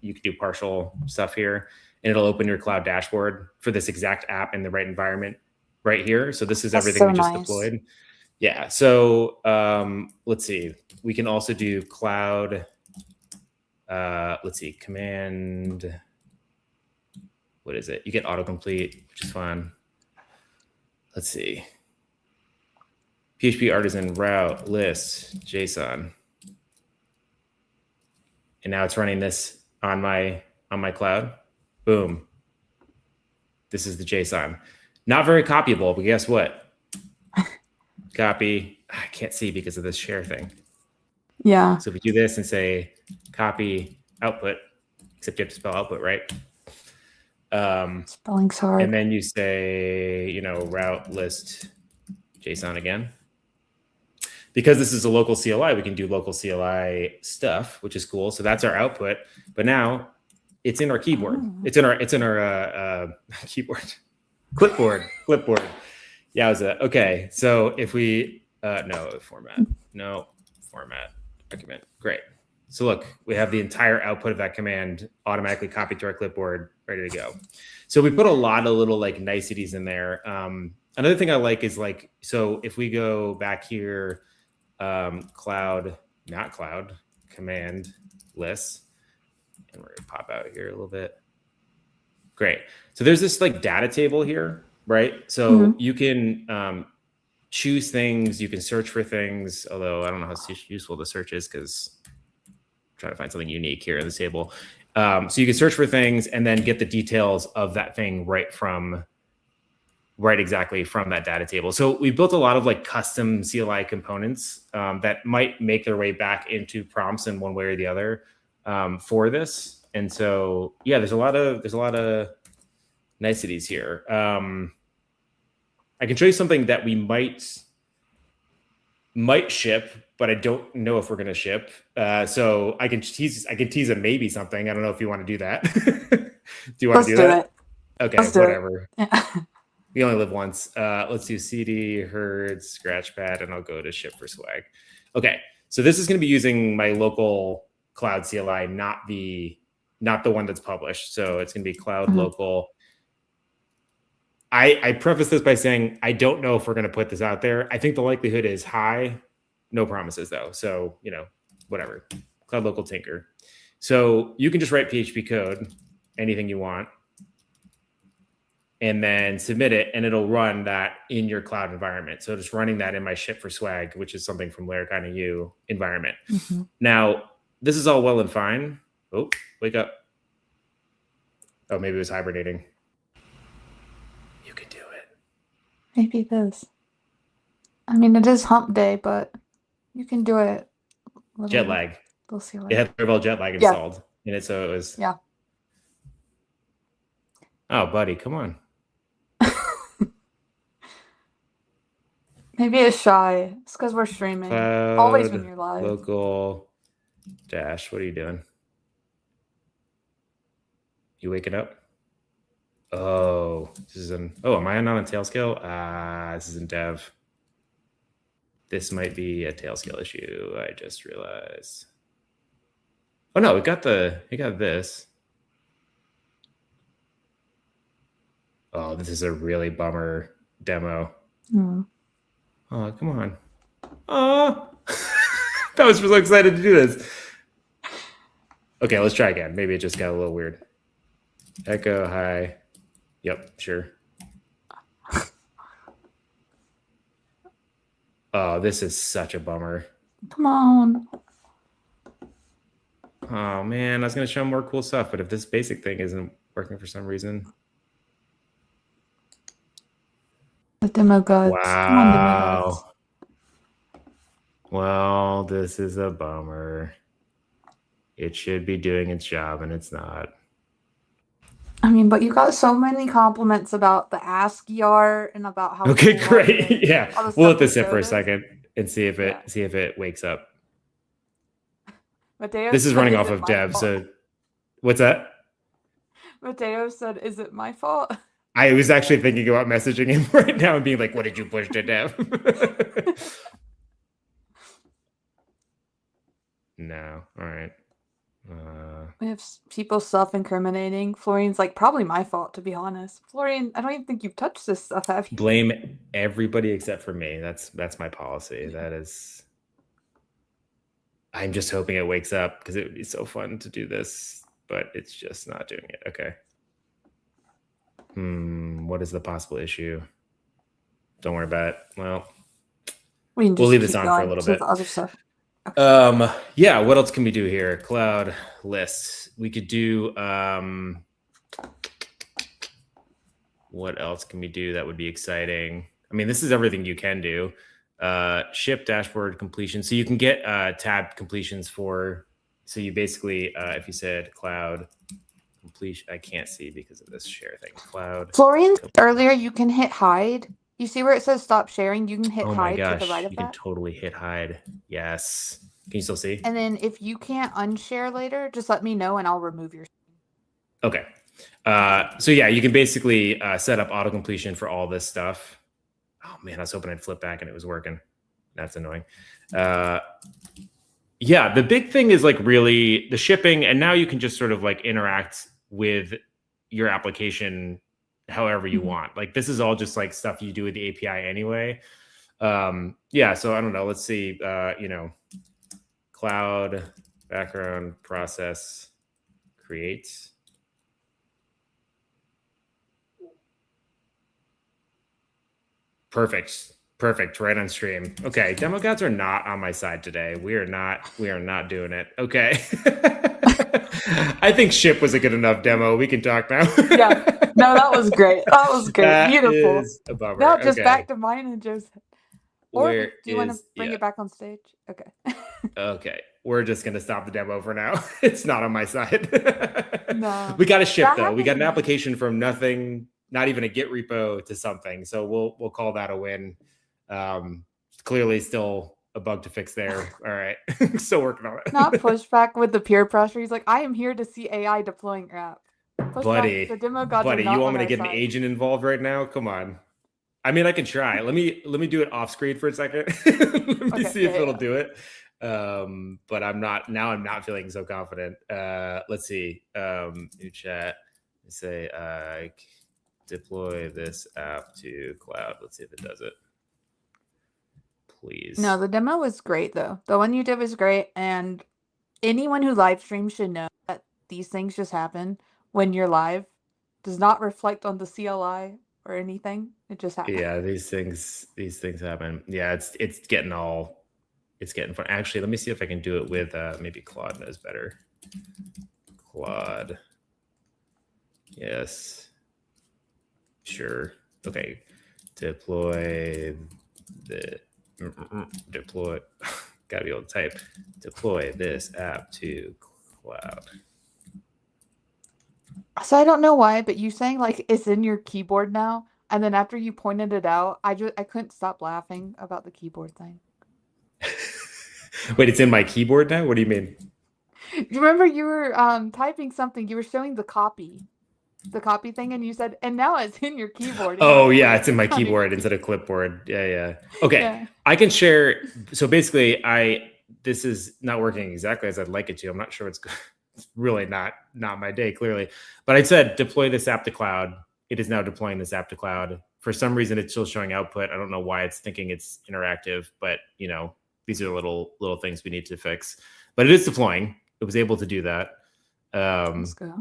you can do partial stuff here, and it'll open your cloud dashboard for this exact app in the right environment right here. So this is everything we just deployed. Yeah. So let's see. We can also do cloud. Let's see, command. What is it? You get autocomplete, which is fun. Let's see. PHP artisan route list JSON. And now it's running this on my cloud. Boom. This is the JSON. Not very copyable, but guess what? Copy. I can't see because of this share thing. Yeah. So if we do this and say copy output, except you have to spell output, right? Spelling's hard. And then you say, route list JSON again. Because this is a local CLI, we can do local CLI stuff, which is cool. So that's our output. But now it's in our keyboard. It's in our keyboard, clipboard. Yeah, okay. So if we format document. Great. So look, we have the entire output of that command automatically copied to our clipboard, ready to go. So we put a lot of little like niceties in there. Another thing I like is like, so if we go back here, command list, and we're gonna pop out here a little bit. Great. So there's this like data table here, right? So you can choose things, you can search for things, although I don't know how useful the search is because I'm trying to find something unique here in this table. So you can search for things and then get the details of that thing right exactly from that data table. So we built a lot of like custom CLI components that might make their way back into prompts in one way or the other for this. And so, yeah, there's a lot of niceties here. I can show you something that we might ship, but I don't know if we're going to ship. So I can tease a maybe something. I don't know if you want to do that. Do you want to do that? Okay, whatever. Yeah. We only live once. Let's do CD, herd, scratchpad, and I'll go to ship for swag. Okay, so this is going to be using my local cloud CLI, not the one that's published. So it's going to be cloud local. I preface this by saying I don't know if we're going to put this out there. I think the likelihood is high. No promises though. So whatever. Cloud local tinker. So you can just write PHP code, anything you want, and then submit it, and it'll run that in your cloud environment. So just running that in my ship for swag, which is something from Laravel environment. Now, this is all well and fine. Oh, wake up. Oh, maybe it was hibernating. You can do it. Maybe it is. I mean, it is hump day, but you can do it. Jet lag. We'll see. It had Laravel jet lag installed in it, so it was. Yeah. Oh, buddy, come on. Maybe it's shy. It's because we're streaming. Cloud, always when you're live. Local dash. What are you doing? You waking up? Oh, this is in. Oh, am I not on Tailscale? This is in dev. This might be a Tailscale issue. I just realized. Oh no, it got this. Oh, this is a really bummer demo. Mm. Oh, come on. Oh, I was so excited to do this. Okay, let's try again. Maybe it just got a little weird. Echo, hi. Yep, sure. Oh, this is such a bummer. Come on. Oh man, I was gonna show more cool stuff, but if this basic thing isn't working for some reason. The demo gods. Wow. Come on, demo gods. Well, this is a bummer. It should be doing its job and it's not. I mean, but you got so many compliments about the ASCII art and about how Okay, cool great. Yeah. We'll let this sit for a is. second and see if it wakes up. Mateo this is said, running off of dev, fault? so what's that? Mateo said, is it my fault? I was actually thinking about messaging him right now and being like, what did you push to dev? No. All right. We have people self-incriminating. Florian's like, probably my fault, to be honest. Florian, I don't even think you've touched this stuff, have you? Blame everybody except for me. That's my policy. That is. I'm just hoping it wakes up because it would be so fun to do this, but it's just not doing it. Okay. What is the possible issue? Don't worry about it. Well, we'll leave this on for a little bit. Other stuff. Okay. Yeah, what else can we do here? Cloud lists. We could do what else can we do that would be exciting? I mean, this is everything you can do. Ship dashboard completion. So you can get tab completions for, so you basically, if you said cloud completion, I can't see because of this share thing. Cloud. Florian, earlier you can hit hide. You see where it says stop sharing? You can hit hide to the right of that. You can totally hit hide. Yes. Can you still see? And then if you can't unshare later, just let me know and I'll remove your. Okay. So yeah, you can basically set up auto completion for all this stuff. Oh man, I was hoping I'd flip back and it was working. That's annoying. Yeah, the big thing is like really the shipping, and now you can just sort of like interact with your application however you want. Like this is all just like stuff you do with the API anyway. Yeah, so I don't know. Let's see. Cloud background process creates. Perfect. Right on stream. Okay. Demo gods are not on my side today. We are not doing it. Okay. I think ship was a good enough demo. We can talk now. Yeah. No, that was great. That was great. That beautiful. Is a bummer. Now just back to mine and Joseph. Or do you want to bring it back on stage? Okay. Okay. We're just going to stop the demo for now. It's not on my side. No. We got a ship though. We got an application from nothing, not even a Git repo to something. So we'll call that a win. Clearly still a bug to fix there. All right. Still working on it. Not pushback with the peer pressure. He's like, I am here to see AI deploying your app. Buddy, you want me to get an agent involved right now? Come on. I mean, I can try. Let me do it off screen for a second. Let me see if it'll do it. But I'm not feeling so confident. Let's see. New chat. Say deploy this app to cloud. Let's see if it does it. Please. No, the demo was great though. The one you did was great, and anyone who live streams should know that these things just happen when you're live. Does not reflect on the CLI or anything. It just happens. Yeah, these things happen. Yeah, it's getting fun. Actually, let me see if I can do it with maybe Claude knows better. Claude. Yes. Sure. Okay. Deploy. Gotta be able to type. Deploy this app to cloud. So I don't know why, but you saying like it's in your keyboard now, and then after you pointed it out, I couldn't stop laughing about the keyboard thing. Wait, it's in my keyboard now? What do you mean? You remember you were typing something, you were showing the copy, the copy thing, and you said, and now it's in your keyboard. Oh yeah, it's in my keyboard instead of clipboard. Yeah. Okay, yeah. I can share. So basically, this is not working exactly as I'd like it to. I'm not sure it's really not my day, clearly. But I said deploy this app to cloud. It is now deploying this app to cloud. For some reason, it's still showing output. I don't know why it's thinking it's interactive, but these are little things we need to fix. But it is deploying. It was able to do that. Let's go.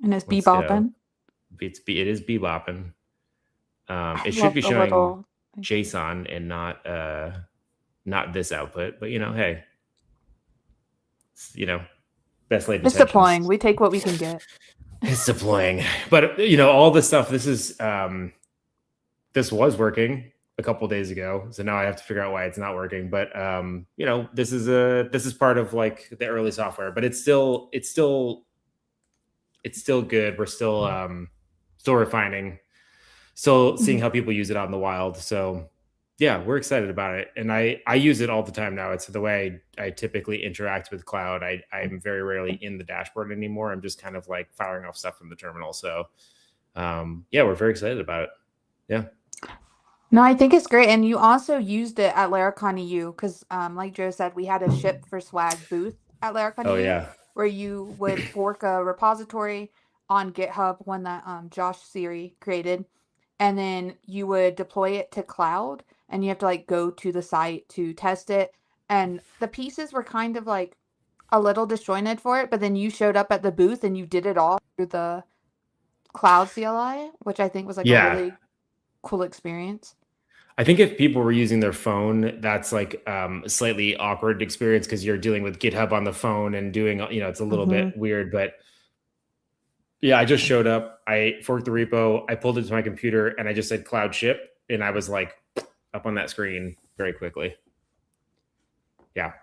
And it's bebopping. It is bebopping. It should be showing JSON and not this output. But hey, best laid intentions. It's deploying. We take what we can get. It's deploying, but all this stuff. This was working a couple of days ago, so now I have to figure out why it's not working. But this is part of like the early software, but it's still good. We're still refining, still seeing how people use it out in the wild. So yeah, we're excited about it, and I use it all the time now. It's the way I typically interact with cloud. I'm very rarely in the dashboard anymore. I'm just kind of like firing off stuff from the terminal. So yeah, we're very excited about it. Yeah. No, I think it's great, and you also used it at Laracon EU because, like Joe said, we had a Ship for Swag booth at Laracon EU. Yeah. Where you would fork a repository on GitHub, one that Josh Siri created, and then you would deploy it to cloud, and you have to like go to the site to test it. And the pieces were kind of like a little disjointed for it, but then you showed up at the booth and you did it all through the Cloud CLI, which I think was like a really cool experience. I think if people were using their phone, that's like a slightly awkward experience because you're dealing with GitHub on the phone and doing, it's a little bit weird. But yeah, I just showed up. I forked the repo. I pulled it to my computer and I just said cloud ship. And I was like up on that screen very quickly. Yeah.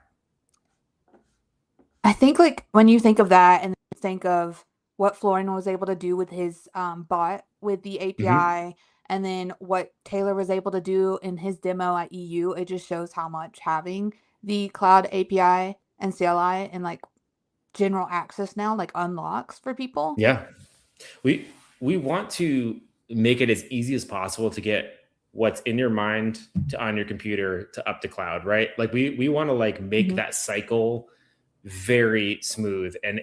I think like when you think of that and think of what Florian was able to do with his bot with the API, and then what Taylor was able to do in his demo at EU, it just shows how much having the cloud API and CLI and like general access now like unlocks for people. Yeah. We want to make it as easy as possible to get what's in your mind to on your computer to up to cloud, right? Like we want to like make that cycle very smooth and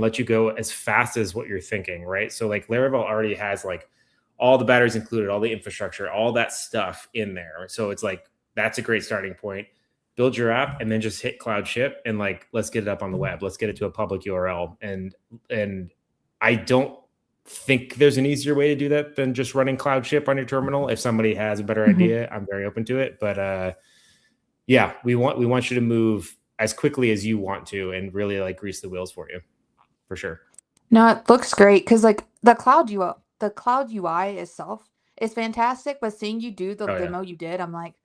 let you go as fast as what you're thinking, right? So like Laravel already has like all the batteries included, all the infrastructure, all that stuff in there. So it's like, that's a great starting point. Build your app and then just hit cloud ship and like, let's get it up on the web. Let's get it to a public URL. And I don't think there's an easier way to do that than just running cloud ship on your terminal. If somebody has a better idea, I'm very open to it. But yeah, we want you to move as quickly as you want to and really like grease the wheels for you, for sure. No, it looks great because like the cloud UI itself is fantastic, but seeing you do the demo you did, I'm like,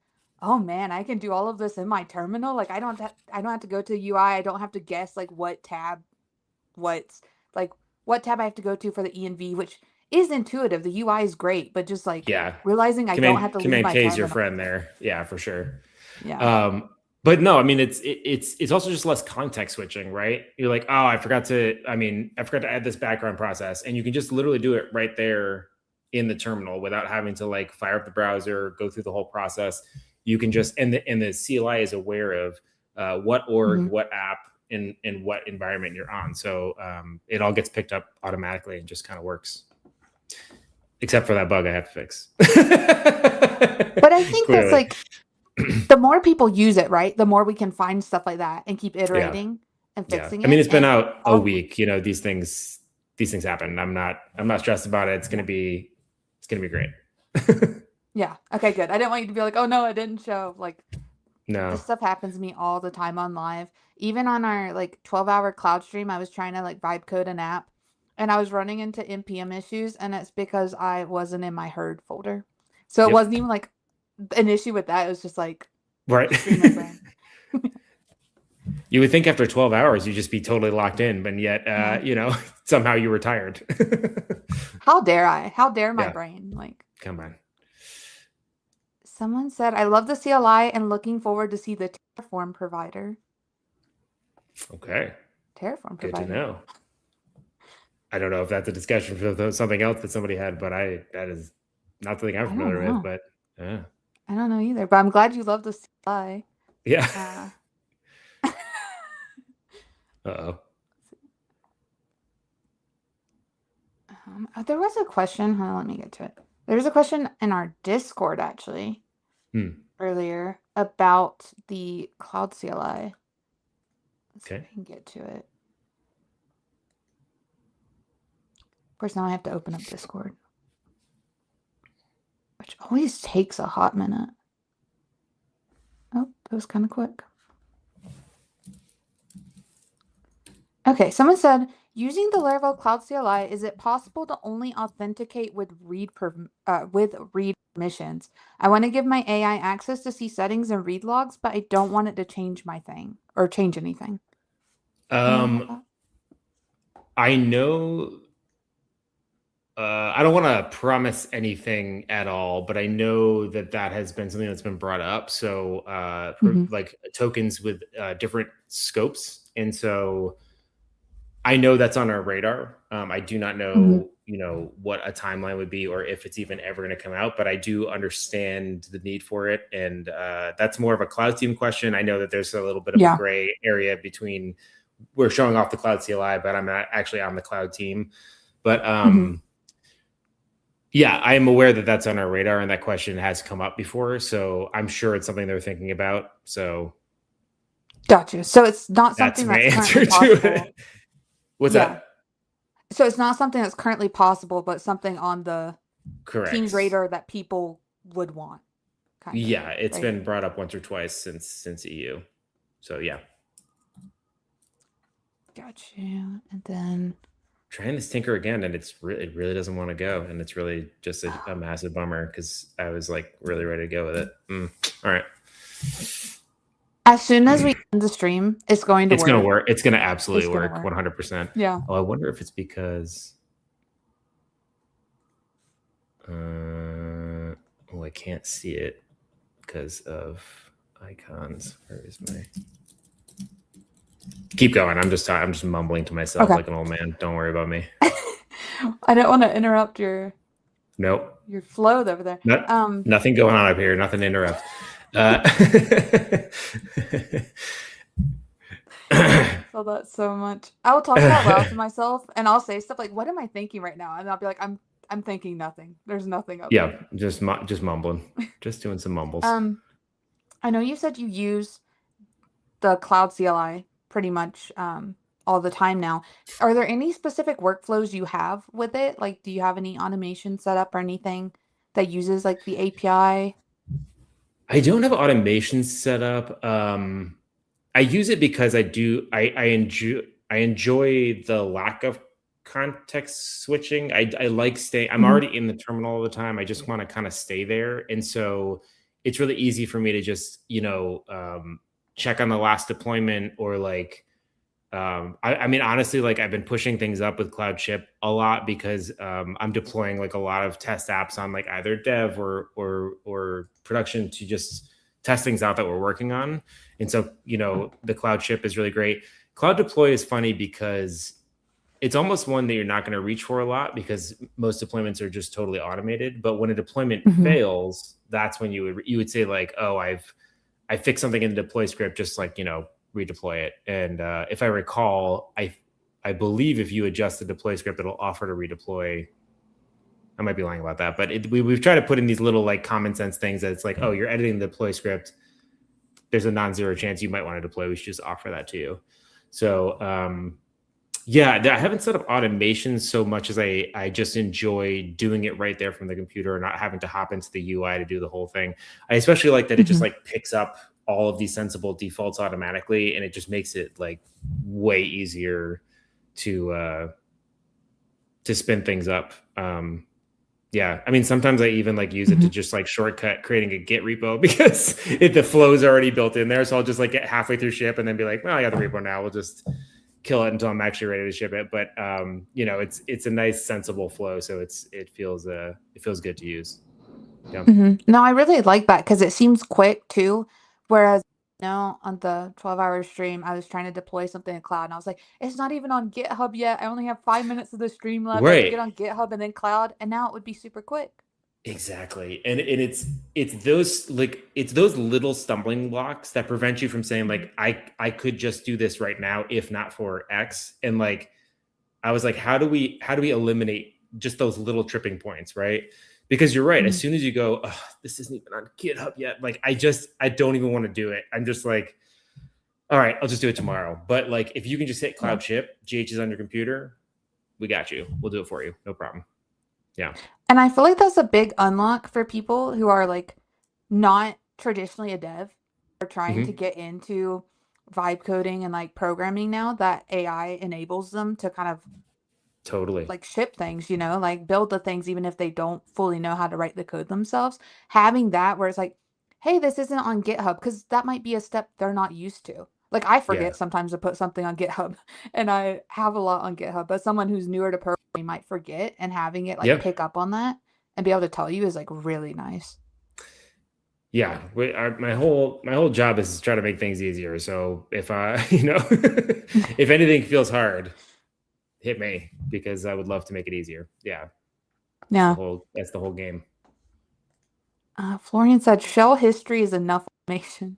oh man, I can do all of this in my terminal. Like I don't have to go to UI. I don't have to guess like what tab I have to go to for the env, which is intuitive. The UI is great, but just like realizing I don't have to leave my terminal. Your friend there. Yeah, for sure. Yeah. But no, I mean, it's also just less context switching, right? You're like, oh, I forgot to add this background process. And you can just literally do it right there in the terminal without having to like fire up the browser, go through the whole process. You can just, and the CLI is aware of what org, what app, in what environment you're on. So it all gets picked up automatically and just kind of works. Except for that bug I have to fix. But I think that's like, the more people use it, right, the more we can find stuff like that and keep iterating and fixing it. I mean, it's been out a week. These things happen. I'm not stressed about it. It's gonna be great. Yeah. Okay, good. I didn't want you to be like, oh no, it didn't show. Like, no, this stuff happens to me all the time on live. Even on our like 12-hour cloud stream, I was trying to like vibe code an app and I was running into npm issues, and it's because I wasn't in my herd folder. So it wasn't even like an issue with that. It was just like, right. You would think after 12 hours you'd just be totally locked in, but yet somehow you were tired. How dare my brain? Like, come on. Someone said, I love the CLI and looking forward to see the Terraform provider. Okay. Terraform provider. Good to know. I don't know if that's a discussion for something else that somebody had, but that is not something I'm familiar with. But yeah, I don't know either. But I'm glad you love the CLI. Yeah. Uh-oh. There was a question. Hold on, let me get to it. There was a question in our Discord actually earlier about the Cloud CLI. Let's see if I can get to it. Of course, now I have to open up Discord, which always takes a hot minute. Oh, that was kind of quick. Okay, someone said, using the Laravel Cloud CLI, is it possible to only authenticate with read permissions? I want to give my AI access to see settings and read logs, but I don't want it to change my thing or change anything. I know. I don't want to promise anything at all, but I know that has been something that's been brought up. So, like tokens with different scopes, and so I know that's on our radar. I do not know, what a timeline would be or if it's even ever going to come out, but I do understand the need for it. And that's more of a cloud team question. I know that there's a little bit of a gray area between we're showing off the Cloud CLI, but I'm not actually on the cloud team. But yeah, I am aware that that's on our radar and that question has come up before. So I'm sure it's something they're thinking about. So. Gotcha. So it's not something that's currently possible. What's that? So it's not something that's currently possible, but something on the team's radar that people would want. Yeah, it's been brought up once or twice since EU. So yeah. Got you. And then trying to tinker again, and it really doesn't want to go, and it's really just a massive bummer because I was like really ready to go with it. All right. As soon as we end the stream, it's going to work. It's going to work. It's going to absolutely work 100%. Yeah. Oh, I wonder if it's because. Oh, I can't see it because of icons. Where is my? Keep going. I'm just mumbling to myself like an old man. Don't worry about me. I don't want to interrupt your. Nope. Your flow over there. Nothing going on up here. Nothing to interrupt. I love that so much. I will talk out loud to myself, and I'll say stuff like, "What am I thinking right now?" And I'll be like, "I'm thinking nothing. There's nothing up there." just mumbling, just doing some mumbles. I know you said you use the Cloud CLI pretty much all the time now. Are there any specific workflows you have with it? Like, do you have any automation set up or anything that uses like the API? I don't have automation set up. I use it because I enjoy the lack of context switching. I like staying. I'm already in the terminal all the time. I just want to kind of stay there, and so it's really easy for me to just check on the last deployment or like. I mean, honestly, like I've been pushing things up with Cloud Ship a lot because I'm deploying like a lot of test apps on like either dev or production to just test things out that we're working on. And so, the Cloud Ship is really great. Cloud Deploy is funny because it's almost one that you're not going to reach for a lot because most deployments are just totally automated. But when a deployment fails, that's when you would say like, oh, I fixed something in the deploy script, just like, redeploy it. And if I recall, I believe if you adjust the deploy script, it'll offer to redeploy. I might be lying about that, but we've tried to put in these little like common sense things that it's like, oh, you're editing the deploy script. There's a non-zero chance you might want to deploy. We should just offer that to you. So yeah, I haven't set up automation so much as I just enjoy doing it right there from the computer and not having to hop into the UI to do the whole thing. I especially like that it just like picks up all of these sensible defaults automatically, and it just makes it like way easier to spin things up. Yeah, I mean, sometimes I even like use it to just like shortcut creating a Git repo because the flow is already built in there. So I'll just like get halfway through ship and then be like, well, I got the repo now. We'll just kill it until I'm actually ready to ship it. But it's a nice sensible flow, so it feels good to use. Yeah. No, I really like that because it seems quick too. Whereas No, on the 12-hour stream, I was trying to deploy something in cloud, and I was like, it's not even on GitHub yet. I only have 5 minutes of the stream left. I have to get Right. on GitHub and then cloud, and now it would be super quick. Exactly. And it's those like it's those little stumbling blocks that prevent you from saying like I could just do this right now if not for X. And like I was like, how do we eliminate just those little tripping points, right? Because you're right. As soon as you go, oh, this isn't even on GitHub yet. Like I don't even want to do it. I'm just like, all right, I'll just do it tomorrow. But like if you can just hit cloud ship, GH is on your computer, we got you. We'll do it for you. No problem. Yeah. And I feel like that's a big unlock for people who are like not traditionally a dev or trying to get into vibe coding and like programming now, that AI enables them to kind of Totally like ship things, you know, like build the things even if they don't fully know how to write the code themselves. Having that where it's like, hey, this isn't on GitHub, because that might be a step they're not used to. Like I forget sometimes to put something on GitHub, and I have a lot on GitHub, but someone who's newer to programming might forget, and having it like pick up on that and be able to tell you is like really nice. Yeah, my whole job is to try to make things easier. So if if anything feels hard, hit me, because I would love to make it easier. Yeah. Yeah. That's the whole game. Florian said shell history is enough information.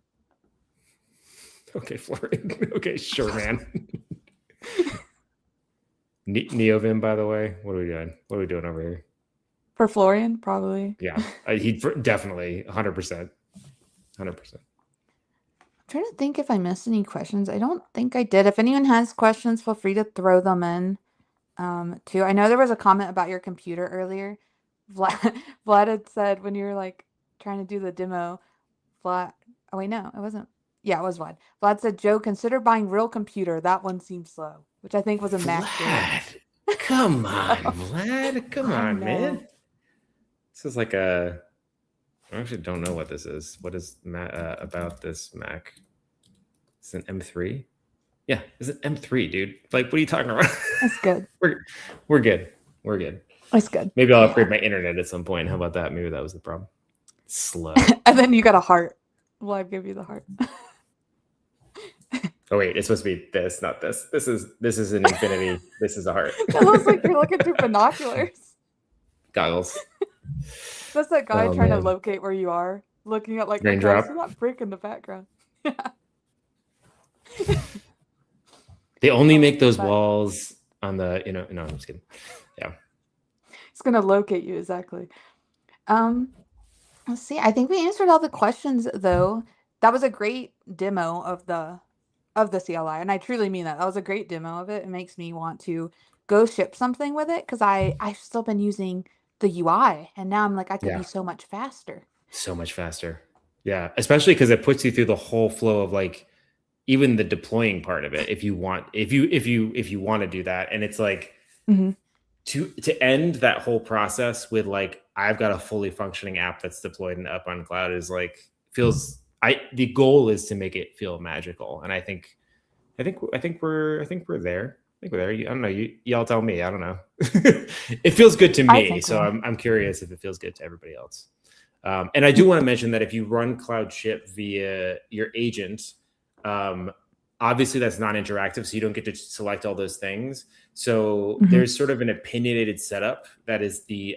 Okay, Florian. Okay, sure, man. Neovim, by the way, what are we doing? What are we doing over here? For Florian, probably. Yeah, he definitely 100%. 100%. I'm trying to think if I missed any questions. I don't think I did. If anyone has questions, feel free to throw them in too. I know there was a comment about your computer earlier. Vlad had said when you were like trying to do the demo, oh wait, no, it wasn't. Yeah, it was Vlad. Vlad said, Joe, consider buying real computer. That one seems slow, which I think was a Mac. Come on, Vlad. Come on, man. This is like I actually don't know what this is. What is about this Mac? It's an M3. Yeah, it's an M3, dude. Like, what are you talking about? That's good. We're good. We're good. That's good. Maybe I'll upgrade my internet at some point. How about that? Maybe that was the problem. Slow. And then you got a heart. Well, I give you the heart. Oh wait, it's supposed to be this, not this. This is an infinity. This is a heart. It looks like you're looking through binoculars. Goggles. That's that guy trying to locate where you are, looking at like raindrop. See that freak in the background. They only make those walls on the, no, I'm just kidding. Yeah. It's gonna locate you exactly. Let's see. I think we answered all the questions though. That was a great demo of the CLI, and I truly mean that. That was a great demo of it. It makes me want to go ship something with it, because I've still been using the UI, and now I'm like, I could be so much faster. So much faster. Yeah, especially because it puts you through the whole flow of like even the deploying part of it. If you want to do that, and it's like to end that whole process with like, I've got a fully functioning app that's deployed and up on cloud is like the goal is to make it feel magical. And I think we're there. I think we're there. I don't know. Y'all tell me. I don't know. It feels good to me. So I'm curious if it feels good to everybody else. And I do want to mention that if you run Cloud Ship via your agent, obviously that's non-interactive, so you don't get to select all those things. So there's sort of an opinionated setup that is the,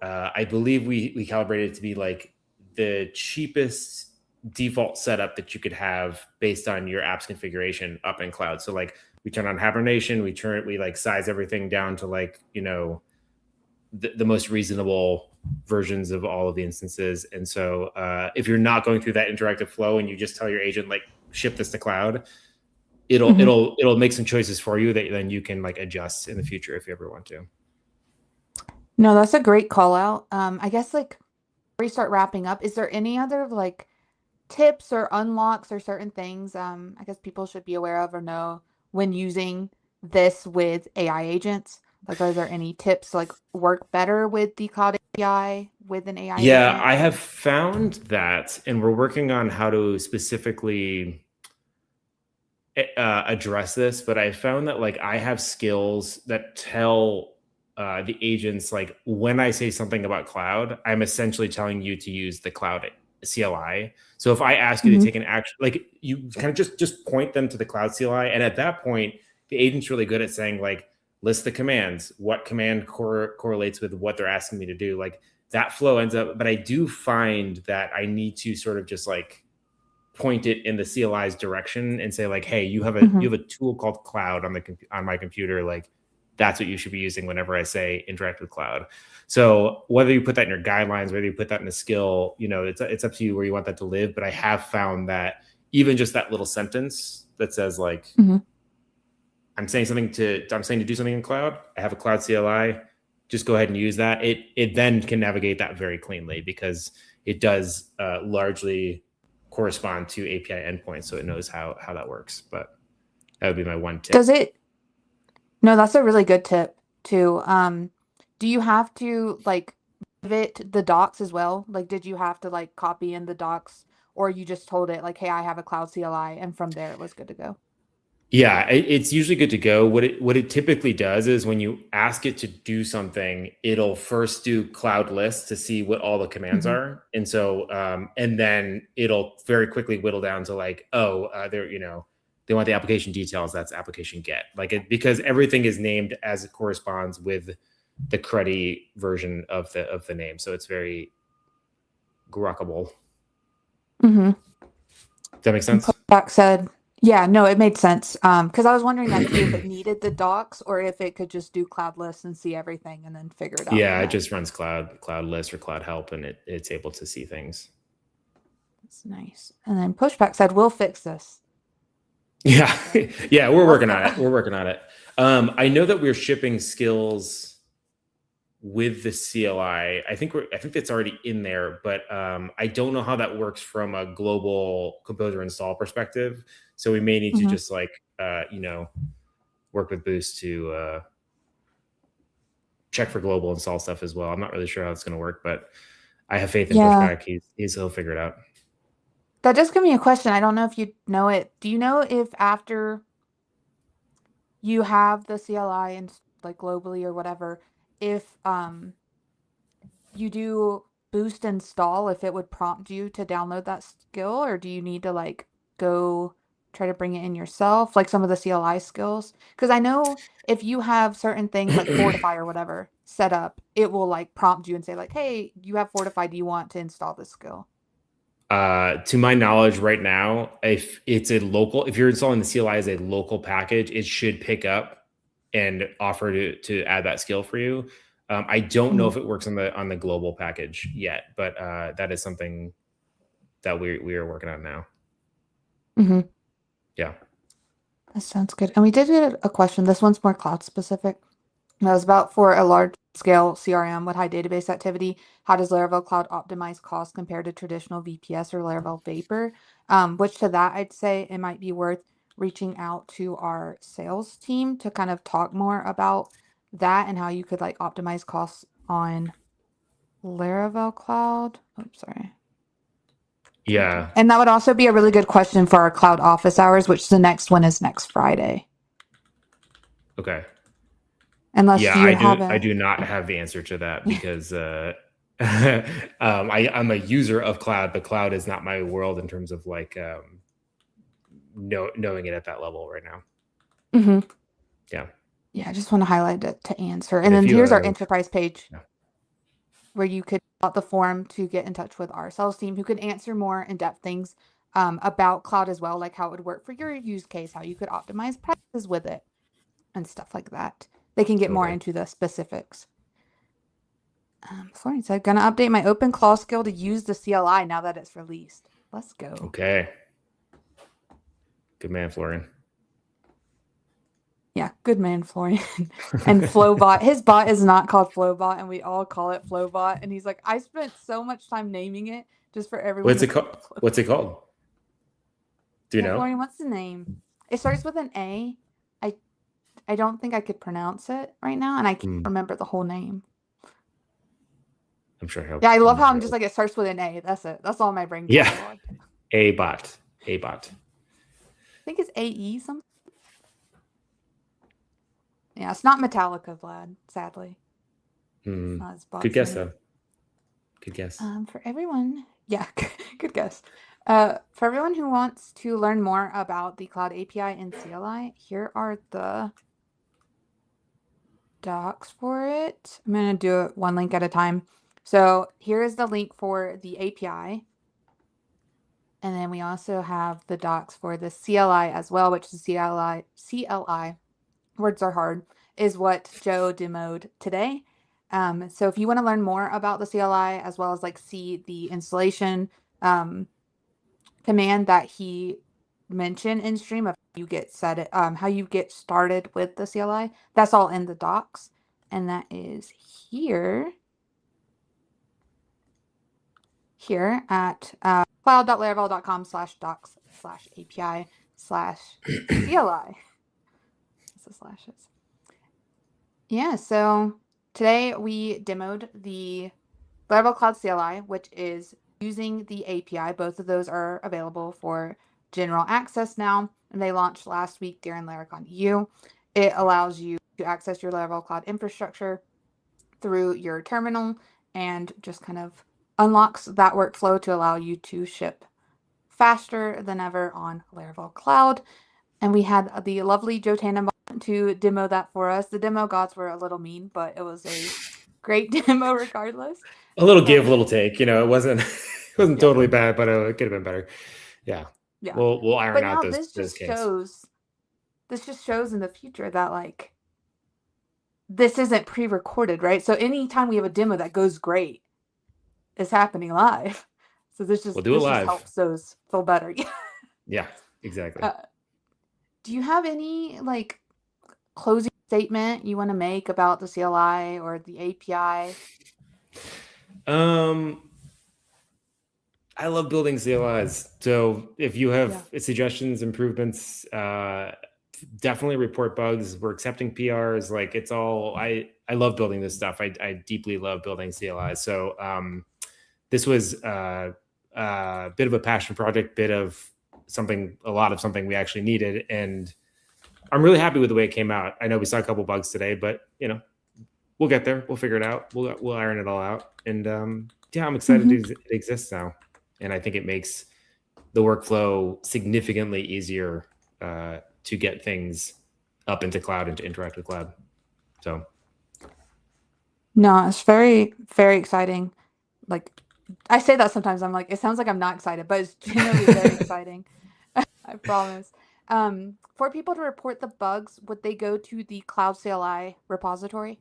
I believe we calibrated it to be like the cheapest default setup that you could have based on your app's configuration up in cloud. So like we turn on hibernation, we like size everything down to like, the most reasonable versions of all of the instances. And so if you're not going through that interactive flow and you just tell your agent like ship this to cloud, it'll make some choices for you that then you can like adjust in the future if you ever want to. No, that's a great call out. I guess like before we start wrapping up, is there any other like tips or unlocks or certain things I guess people should be aware of or know when using this with AI agents? Like, are there any tips to like work better with the Cloud API with an AI agent? I have found that, and we're working on how to specifically address this, but I found that like I have skills that tell the agents like when I say something about cloud, I'm essentially telling you to use the cloud CLI. So if I ask you to take an action, like you kind of just point them to the Cloud CLI, and at that point, the agent's really good at saying like, list the commands, what command correlates with what they're asking me to do. Like that flow ends up, but I do find that I need to sort of just like point it in the CLI's direction and say like, hey, you have a tool called Cloud on my computer. Like that's what you should be using whenever I say interact with Cloud. So whether you put that in your guidelines, whether you put that in a skill, it's up to you where you want that to live. But I have found that even just that little sentence that says like, I'm saying to do something in Cloud. I have a Cloud CLI. Just go ahead and use that. It then can navigate that very cleanly because it does largely correspond to API endpoints, so it knows how that works. But that would be my one tip. Does it? No, that's a really good tip too. Do you have to like give it the docs as well? Like, did you have to like copy in the docs, or you just told it like, hey, I have a Cloud CLI, and from there it was good to go? Yeah, it's usually good to go. What it typically does is when you ask it to do something, it'll first do Cloud list to see what all the commands are, and so and then it'll very quickly whittle down to like, they want the application details. That's application get, because everything is named as it corresponds with the cruddy version of the name, so it's very gruckable. Does that make sense? Pushback said. Yeah, no, it made sense. Because I was wondering that too, if it needed the docs or if it could just do Cloud list and see everything and then figure it out. Yeah, it just runs Cloud list or Cloud help, and it's able to see things. That's nice. And then Pushback said, "We'll fix this." Yeah, yeah, we're working on it. We're working on it. I know that we're shipping skills with the CLI. I think that's already in there, but I don't know how that works from a global composer install perspective. So we may need to just work with Boost to check for global install stuff as well. I'm not really sure how it's going to work, but I have faith in Pushback. He'll figure it out. That does give me a question. I don't know if you know it. Do you know if after you have the CLI and like globally or whatever, if you do Boost install, if it would prompt you to download that skill, or do you need to like go try to bring it in yourself, like some of the CLI skills? Because I know if you have certain things like Fortify or whatever set up, it will like prompt you and say like, hey, you have Fortify, do you want to install this skill? To my knowledge right now, if you're installing the CLI as a local package, it should pick up and offer to add that skill for you. I don't know if it works on the global package yet, but that is something that we are working on now. Yeah. That sounds good. And we did get a question. This one's more cloud specific. That was about for a large scale CRM with high database activity. How does Laravel Cloud optimize cost compared to traditional VPS or Laravel Vapor? Which to that, I'd say it might be worth reaching out to our sales team to kind of talk more about that and how you could like optimize costs on Laravel Cloud. Oops, sorry. Yeah. And that would also be a really good question for our cloud office hours, which the next one is next Friday. Okay. Unless I do not have the answer to that because I'm a user of Cloud, but Cloud is not my world in terms of like knowing it at that level right now. Yeah. Yeah, I just want to highlight it to answer. And then here's our enterprise page where you could fill out the form to get in touch with our sales team who could answer more in-depth things about Cloud as well, like how it would work for your use case, how you could optimize prices with it and stuff like that. They can get more into the specifics. Florian said, gonna update my OpenClaw skill to use the CLI now that it's released. Let's go. Okay. Good man, Florian. Yeah, good man, Florian. And Flowbot. His bot is not called Flowbot, and we all call it Flowbot. And he's like, I spent so much time naming it just for everyone. What's it called? What's it called? Do you know? Florian, what's the name? It starts with an A. I don't think I could pronounce it right now, and I can't remember the whole name. I'm sure he'll. Yeah, I love how I'm just like, it starts with an A. That's it. That's all my brain. Yeah. A-bot. I think it's AE something. Yeah, it's not Metallica, Vlad, sadly. Good guess, though. Good guess. For everyone Yeah, good guess. For everyone who wants to learn more about the Cloud API and CLI, here are the docs for it. I'm going to do it one link at a time. So here is the link for the API. And then we also have the docs for the CLI as well, which is CLI, words are hard, is what Joe demoed today. So if you want to learn more about the CLI as well as like see the installation command that he mentioned in stream of how you get how you get started with the CLI, that's all in the docs, and that is here at cloud.laravel.com/docs/API/CLI. That's the slashes. Yeah, so today we demoed the Laravel Cloud CLI, which is using the API. Both of those are available for general access now, and they launched last week during Laracon EU. It allows you to access your Laravel Cloud infrastructure through your terminal and just kind of unlocks that workflow to allow you to ship faster than ever on Laravel Cloud. And we had the lovely Joe Tannenbaum to demo that for us. The demo gods were a little mean, but it was a great demo regardless. A little give, a little take. It wasn't totally bad, but it could have been better. Yeah. Yeah. We'll iron out those this just kinks. This just shows in the future that like this isn't pre-recorded, right? So anytime we have a demo that goes great, it's happening live. So this just helps those feel better. Yeah, exactly. Do you have any like closing statement you want to make about the CLI or the API? I love building CLIs. So if you have suggestions, improvements, definitely report bugs. We're accepting PRs. Like it's all, I love building this stuff. I deeply love building CLIs. So this was a bit of a passion project, a lot of something we actually needed. And I'm really happy with the way it came out. I know we saw a couple bugs today, but we'll get there. We'll figure it out. We'll iron it all out. And yeah, I'm excited it exists now. And I think it makes the workflow significantly easier to get things up into cloud and to interact with cloud. So. No, it's very, very exciting. Like I say that sometimes I'm like, it sounds like I'm not excited, but it's genuinely very exciting. I promise. For people to report the bugs, would they go to the Cloud CLI repository?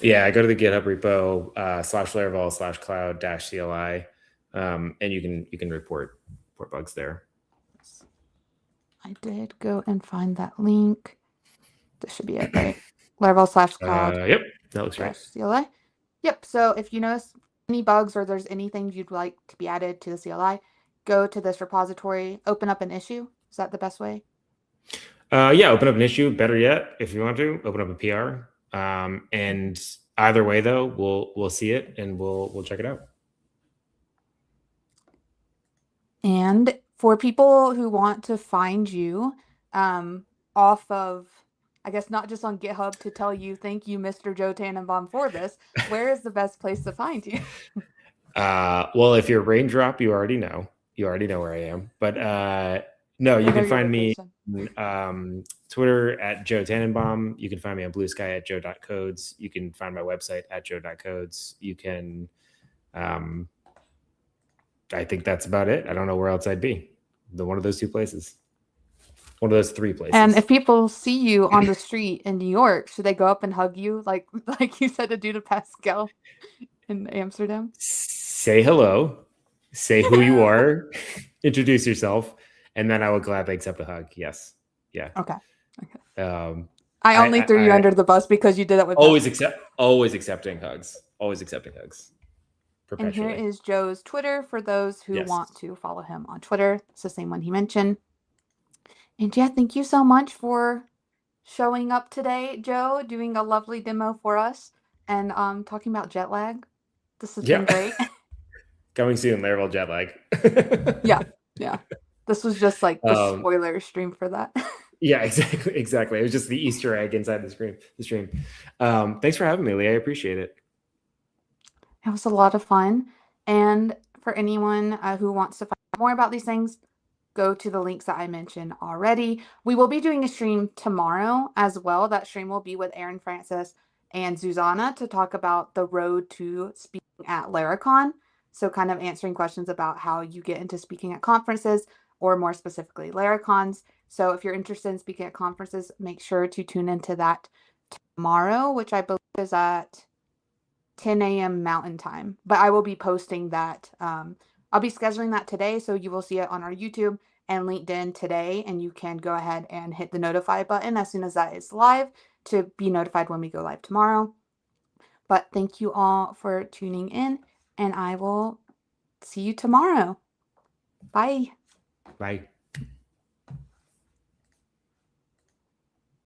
Yeah, I go to the GitHub repo /Laravel/cloud-CLI, and you can report bugs there. I did go and find that link. This should be it, right? Laravel/cloud. Yep, that looks right. CLI. Yep. So if you notice any bugs or there's anything you'd like to be added to the CLI, go to this repository, open up an issue. Is that the best way? Yeah, open up an issue. Better yet, if you want to, open up a PR. And either way, though, we'll see it and we'll check it out. And for people who want to find you, off of, I guess not just on GitHub to tell you thank you, Mr. Joe Tannenbaum, for this, where is the best place to find you? Well, if you're Raindrop, you already know where I am. But no, you can find me Twitter at Joe Tannenbaum. You can find me on Blue Sky at joe.codes. You can find my website at joe.codes. You can, I think that's about it. I don't know where else I'd be. One of those two places. One of those three places. And if people see you on the street in New York, should they go up and hug you like you said to do to Pascal in Amsterdam? Say hello, say who you are, introduce yourself, and then I will gladly accept a hug. Yes. Yeah. Okay. I only threw you under the bus because you did that with always accepting hugs. Always accepting hugs. And here is Joe's Twitter for those who want to follow him on Twitter. It's the same one he mentioned. And yeah, thank you so much for showing up today, Joe, doing a lovely demo for us and talking about jet lag. This has been great. Coming soon, Laravel jet lag. Yeah. This was just like the spoiler stream for that. Yeah, exactly. It was just the Easter egg inside the stream. Thanks for having me, Leah. I appreciate it. It was a lot of fun. And for for anyone who wants to find out more about these things, go to the links that I mentioned already. We will be doing a stream tomorrow as well. That stream will be with Aaron Francis and Susanna to talk about the road to speaking at Laracon. So kind of answering questions about how you get into speaking at conferences, or more specifically Laracons. So if you're interested in speaking at conferences, make sure to tune into that tomorrow, which I believe is at 10 a.m. Mountain Time. But I will be posting that. I'll be scheduling that today, so you will see it on our YouTube and LinkedIn today, and you can go ahead and hit the notify button as soon as that is live to be notified when we go live tomorrow. But thank you all for tuning in, and I will see you tomorrow. Bye. Bye.